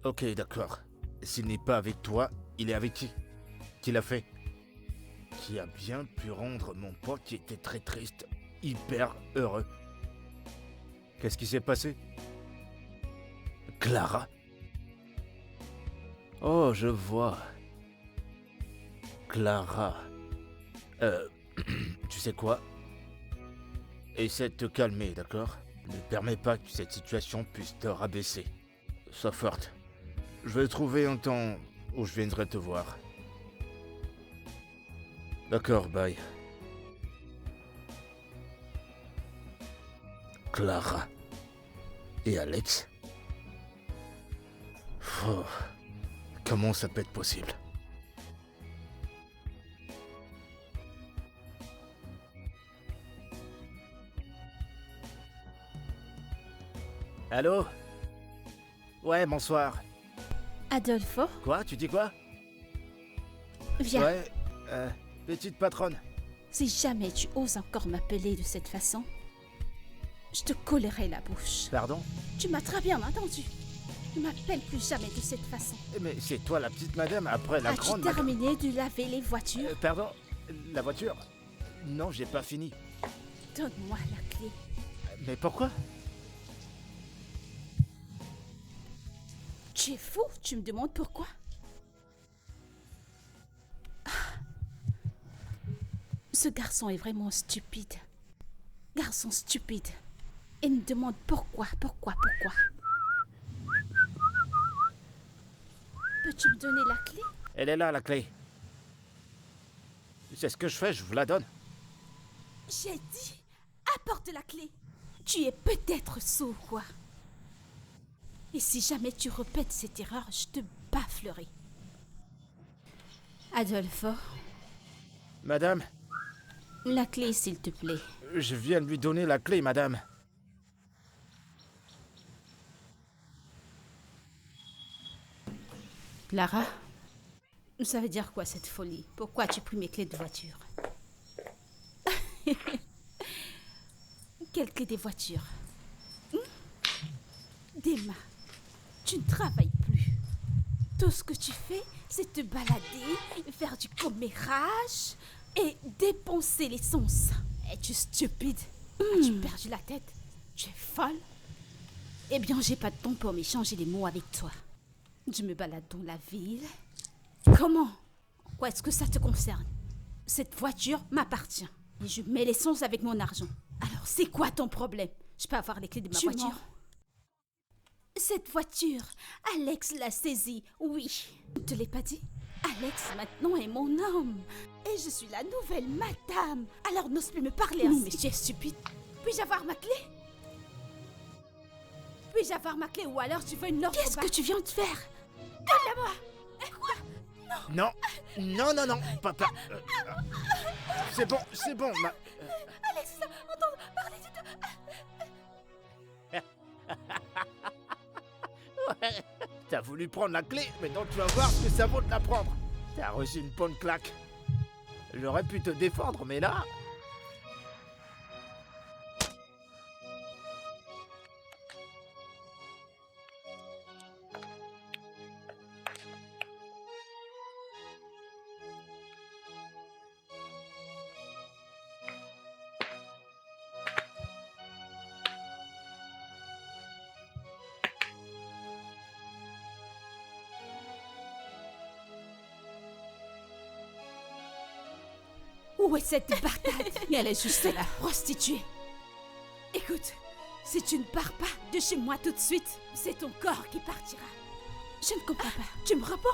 Ok, d'accord. S'il n'est pas avec toi, il est avec qui? Qui l'a fait? Qui a bien pu rendre mon pote qui était très triste, hyper heureux. Qu'est-ce qui s'est passé? Clara? Oh, je vois. Clara. Tu sais quoi? Essaie de te calmer, d'accord? Ne permets pas que cette situation puisse te rabaisser. Sois forte. Je vais trouver un temps où je viendrai te voir. D'accord, bye. Clara. Et Alex? Oh, comment ça peut être possible? Allô? Ouais, bonsoir. Adolfo, Quoi? Tu dis quoi? viens. Ouais, petite patronne. Si jamais tu oses encore m'appeler de cette façon, je te collerai la bouche. Pardon? Tu m'as très bien entendu. Ne m'appelle plus jamais de cette façon. Mais c'est toi la petite madame après la As-tu grande madame. terminé de laver les voitures? Pardon? La voiture? Non, j'ai pas fini. Donne-moi la clé. Mais pourquoi? Tu es fou? Tu me demandes pourquoi? Ah. Ce garçon est vraiment stupide. Garçon stupide. Il me demande pourquoi. Peux-tu me donner la clé? Elle est là, la clé. C'est ce que je fais, je vous la donne. J'ai dit, apporte la clé. Tu es peut-être sourd, quoi. Et si jamais tu répètes cette erreur, je te bafflerai. Adolfo, Madame, la clé, s'il te plaît. je viens de lui donner la clé, madame. Clara, ça veut dire quoi cette folie? Pourquoi as-tu pris mes clés de voiture? Quelles clés des voitures? Dima, tu ne travailles plus. Tout ce que tu fais, c'est te balader, faire du commérage et dépenser l'essence. Es-tu stupide? As-tu perdu la tête? Tu es folle? Eh bien, j'ai pas de temps pour m'échanger des mots avec toi. Je me balade dans la ville. Comment? Quoi est-ce que ça te concerne? Cette voiture m'appartient. Et je mets l'essence avec mon argent. Alors, c'est quoi ton problème? Je peux avoir les clés de ma voiture? Cette voiture, Alex l'a saisie, oui. Je te l'ai pas dit? Alex, maintenant, est mon homme. Et je suis la nouvelle madame. Alors, n'ose plus me parler ainsi. Mais tu es stupide. Puis-je avoir ma clé? Puis-je avoir ma clé ou alors tu veux une ordre? Qu'est-ce que tu viens de faire? Donne-la-moi! Quoi? Non, non, non, non, papa. C'est bon, Alex, entends parler de toi. Ouais. T'as voulu prendre la clé, maintenant tu vas voir ce que ça vaut de la prendre. T'as reçu une bonne claque. J'aurais pu te défendre, mais là... Où est cette bâtarde? Elle est juste là. Prostituée. Écoute, si tu ne pars pas de chez moi tout de suite, c'est ton corps qui partira. Je ne comprends pas. Tu me réponds?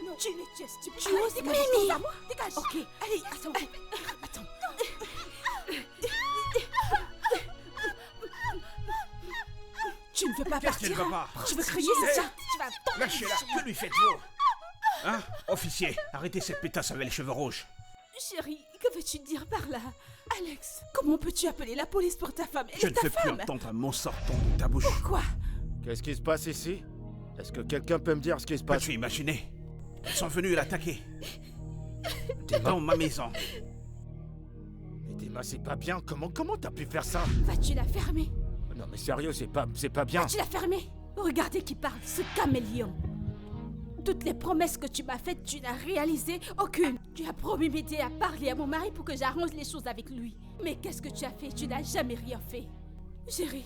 Non. Tu es stupide. Tu oses me à moi? Dégage. Ok. Allez, attends. Attends. Tu ne veux pas Qu'est-ce qu'elle partir? va pas? Tu veux crier, c'est ça? Tu vas tomber. Lâchez-la, que lui faites-vous? Hein? Officier, arrêtez cette pétasse avec les cheveux rouges. Chérie, que veux-tu dire par là? Alex, comment peux-tu appeler la police pour ta femme? Je ne fais plus entendre un mot sortant de ta bouche. Pourquoi? Qu'est-ce qui se passe ici? Est-ce que quelqu'un peut me dire ce qui se passe? Peux-tu imaginer? Ils sont venus l'attaquer. Dima, Dans ma maison. mais Dima, c'est pas bien. Comment t'as pu faire ça? Vas-tu la fermer? Non mais sérieux, c'est pas bien. Vas-tu la fermer? Regardez qui parle, ce caméléon. Toutes les promesses que tu m'as faites, tu n'as réalisé aucune. Tu as promis m'aider à parler à mon mari pour que j'arrange les choses avec lui. Mais qu'est-ce que tu as fait? Tu n'as jamais rien fait. Chérie,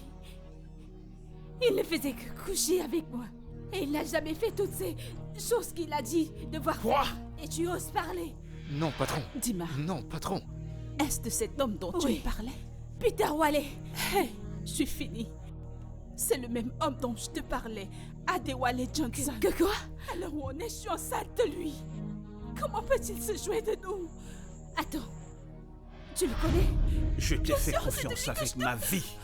il ne faisait que coucher avec moi. Et il n'a jamais fait toutes ces choses qu'il a dit devoir Quoi? faire. Et tu oses parler? Non, patron. Dima, Non, patron. est-ce de cet homme dont tu Oui. me parlais? Peter Wallet. Hey, je suis finie. C'est le même homme dont je te parlais, Adewale Johnson. Que quoi? Alors où on est, je suis enceinte de lui. Comment peut-il se jouer de nous? Attends. Tu le connais? Je t'ai fait sûr, c'est confiance de lui que avec ma vie.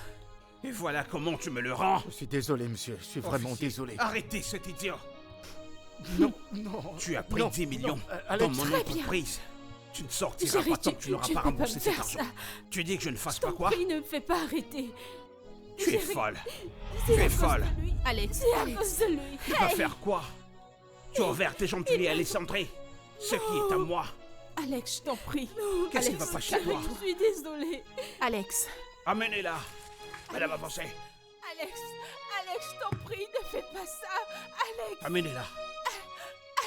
Et voilà comment tu me le rends. Je suis désolé, monsieur. Je suis vraiment Officier, désolé. Arrêtez cet idiot. Non, non. Tu as pris Non, 10 millions non, dans Alex. mon Très bien. entreprise. Tu ne sortiras Chérie, pas tant que tu n'auras tu pas peux pas remboursé me cet faire argent. ça. Tu dis que je ne fasse Je pas t'en quoi? prie, ne me fais pas arrêter. Tu es Chérie, folle. c'est Tu à es cause folle. de lui. Alex, C'est à cause de lui. Tu vas Hey. faire quoi? Tu as ouvert tes jambes, tu lui as laissé entrer. Ce qui est à moi. Alex, je t'en prie. Qu'est-ce qui Alex, va pas chez toi? je suis désolée. Alex, Amenez-la. Elle a avancé. Alex, je t'en prie, ne fais pas ça. Alex, Amenez-la.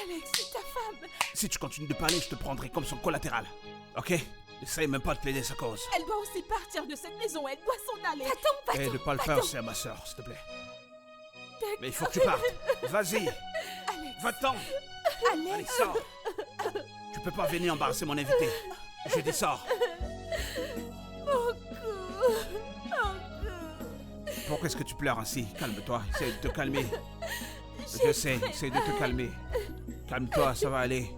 Alex, c'est ta femme. Si tu continues de parler, je te prendrai comme son collatéral. Ok? N'essaye même pas de plaider sa cause. Elle doit aussi partir de cette maison, elle doit s'en aller. Va-t'en, Et va-t'en. de pas le faire, c'est à ma soeur, s'il te plaît. Mais il faut que tu partes. Vas-y. Alex, Va-t'en. Allez, sors. Tu peux pas venir embarrasser mon invité. Je dis sors. Pourquoi est-ce que tu pleures ainsi? Calme-toi, essaye de te calmer. Je sais, essaye de te calmer. Calme-toi, ça va aller.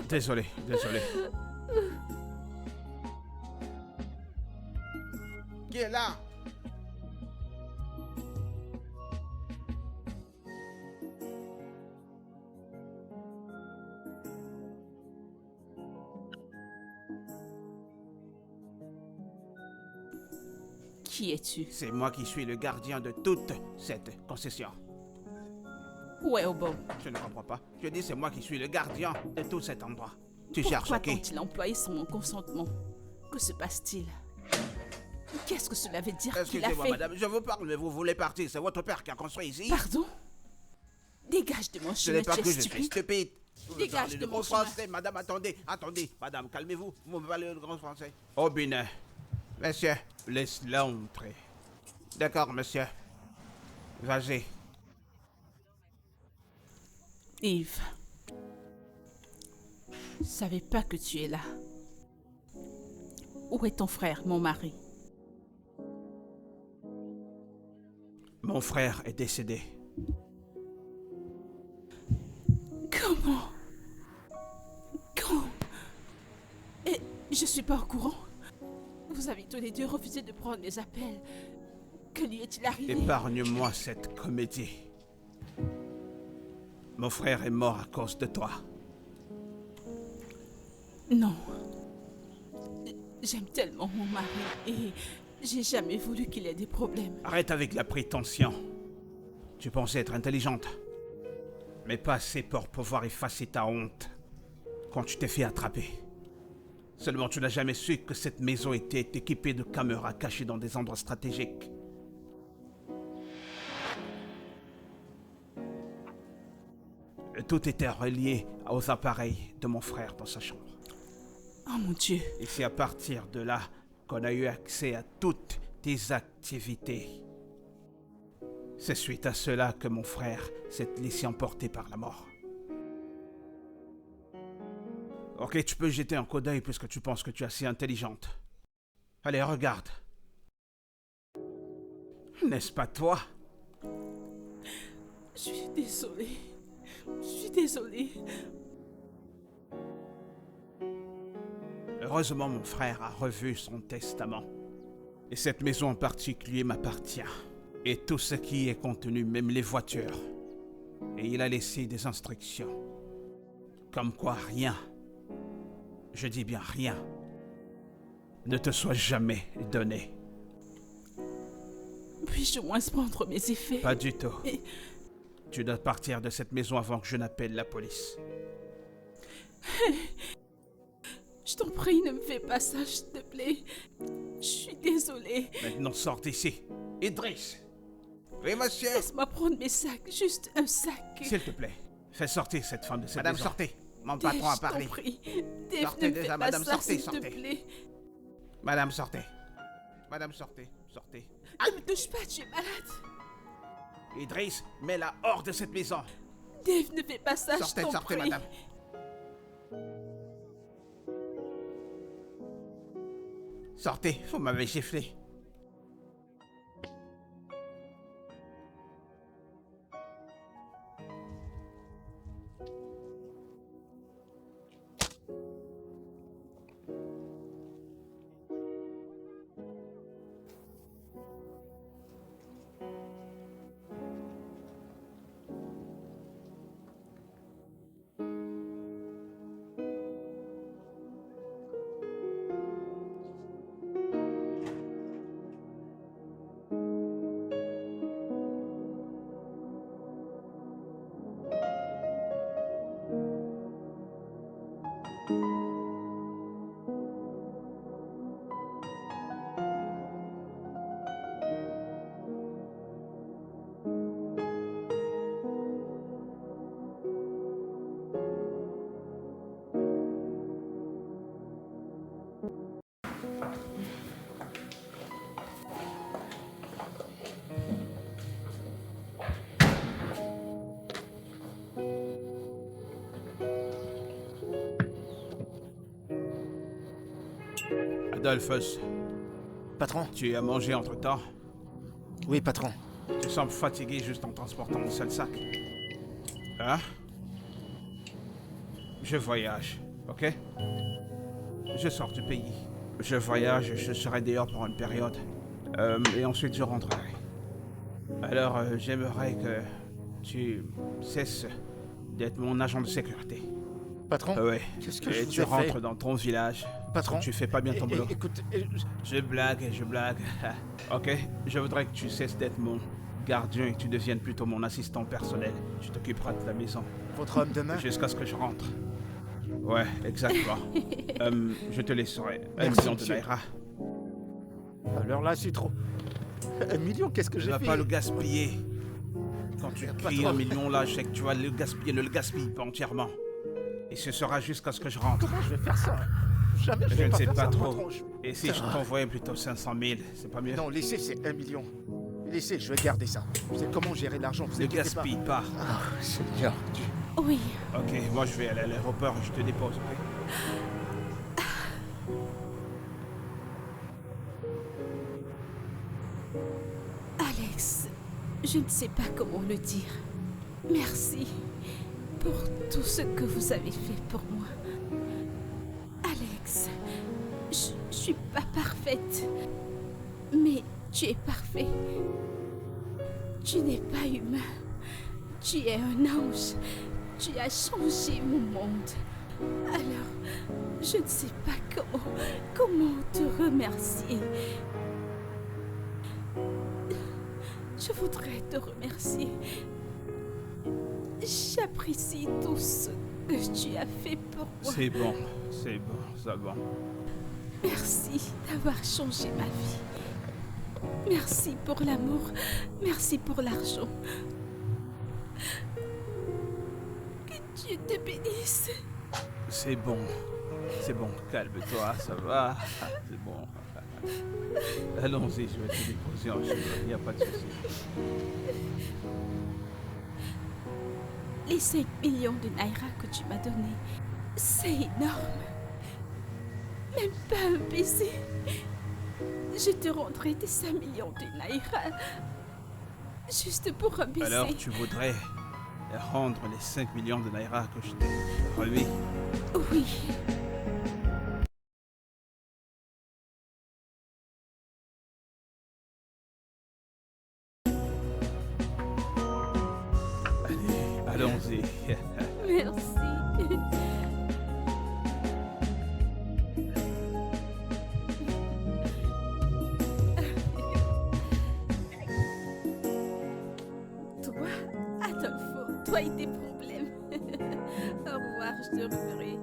Désolé. Qui est là? Qui es-tu? C'est moi qui suis le gardien de toute cette concession. Où est Obo? Je ne comprends pas. Je dis c'est moi qui suis le gardien de tout cet endroit. Tu cherches Pourquoi qui? t'ont-ils employé sans mon consentement? Que se passe-t-il? Qu'est-ce que cela veut dire qu'il a Excusez-moi, fait? madame, je vous parle, mais vous voulez partir. C'est votre père qui a construit ici. Pardon? Dégage de mon Ce chemin, n'est pas tu que es je suis stupide. stupide. Vous me Dégage parlez de le mon gros chemin. français. Madame, attendez. Madame, calmez-vous. Vous me parlez le grand français. Au binet. Monsieur, laisse-le entrer. D'accord, monsieur. Vas-y. Yves, je savais pas que tu es là. Où est ton frère, mon mari? Mon frère est décédé. Comment? Et je suis pas au courant. Vous avez tous les deux refusé de prendre mes appels. Que lui est-il arrivé? Épargne-moi cette comédie. Mon frère est mort à cause de toi. Non. J'aime tellement mon mari et j'ai jamais voulu qu'il ait des problèmes. Arrête avec la prétention. Tu pensais être intelligente, mais pas assez pour pouvoir effacer ta honte quand tu t'es fait attraper. Seulement tu n'as jamais su que cette maison était équipée de caméras cachées dans des endroits stratégiques. Et tout était relié aux appareils de mon frère dans sa chambre. Oh mon Dieu. Et c'est à partir de là qu'on a eu accès à toutes tes activités. C'est suite à cela que mon frère s'est laissé emporter par la mort. Ok, tu peux jeter un coup d'œil puisque tu penses que tu es assez intelligente. Allez, regarde. N'est-ce pas toi? Je suis désolée. Je suis désolée. Heureusement, mon frère a revu son testament. Et cette maison en particulier m'appartient. Et tout ce qui y est contenu, même les voitures. Et il a laissé des instructions. Comme quoi rien, je dis bien rien, ne te soit jamais donné. Puis-je au moins prendre mes effets? Pas du tout. Et- Tu dois partir de cette maison avant que je n'appelle la police. Je t'en prie, ne me fais pas ça, s'il te plaît. Je suis désolée. Maintenant, sors d'ici. Idriss! Oui, monsieur? Laisse-moi prendre mes sacs, juste un sac. S'il te plaît, fais sortir cette femme de cette Madame, maison. sortez. Mon Dave, patron a je parlé. t'en prie. Dave, Sortez ne me déjà, fais pas madame, ça, sortez, s'il te sortez. plaît. Madame, sortez. Madame, sortez. Sortez. Ne me touche pas, tu es malade. Idriss, mets-la hors de cette maison. Dave, ne fais pas ça, Sortez, je t'en sortez, prie. madame. Sortez, vous m'avez giflé. Adolphus, Patron? tu as mangé entre-temps? Oui, patron. Tu sembles fatigué juste en transportant un seul sac. Hein? Je voyage, ok? Je sors du pays. Je voyage, je serai dehors pour une période. Et ensuite je rentrerai. Alors j'aimerais que tu cesses d'être mon agent de sécurité. Patron, Ouais. qu'est-ce que Et je vous tu ai rentres fait? dans ton village. Patron, Tu fais pas bien ton boulot. Écoute, Je blague, je blague. Ok? Je voudrais que tu cesses d'être mon gardien et que tu deviennes plutôt mon assistant personnel. Tu t'occuperas de la maison. votre homme de main. Jusqu'à ce que je rentre. Ouais, exactement. Je te laisserai. Un Merci, million de monsieur. naira. Alors là, c'est trop. 1 million, qu'est-ce que Je j'ai ne fait? vais pas le gaspiller. Quand tu Pas cries trop. 1 million là, je sais que tu vas le gaspiller. Ne le gaspille pas entièrement. Et ce sera jusqu'à ce que je rentre. Comment je vais faire ça? Jamais je Je vais ne pas sais faire pas ça, trop. patron. Et si je t'envoyais plutôt 500 000, c'est pas mieux? Non, laissez, c'est 1 million. Laissez, je vais garder ça. Je sais comment gérer l'argent, vous Ne inquiétez gaspille pas. pas. Ah, Seigneur Dieu. Oui, Ok, moi je vais aller à l'aéroport et je te dépose, ok? Alex, je ne sais pas comment le dire. Merci pour tout ce que vous avez fait pour moi. Alex, je suis pas parfaite, mais tu es parfait. Tu n'es pas humain. Tu es un ange. Tu as changé mon monde. Alors, je ne sais pas comment te remercier. Je voudrais te remercier. J'apprécie tout ce que tu as fait pour moi. C'est bon, ça va. Merci d'avoir changé ma vie. Merci pour l'amour. Merci pour l'argent. Que Dieu te bénisse. C'est bon, calme-toi, ça va, c'est bon. Allons-y, je vais te déposer en chemin, il n'y a pas de souci. Les 5 millions de naira que tu m'as donnés, c'est énorme. Même pas un baiser. Je te rendrai tes 5 millions de naira. Juste pour un baiser. Alors tu voudrais rendre les 5 millions de naira que je t'ai remis? Oui. Allons-y. Merci. Toi, Adolfo, toi et tes problèmes. Au revoir, je te reverrai.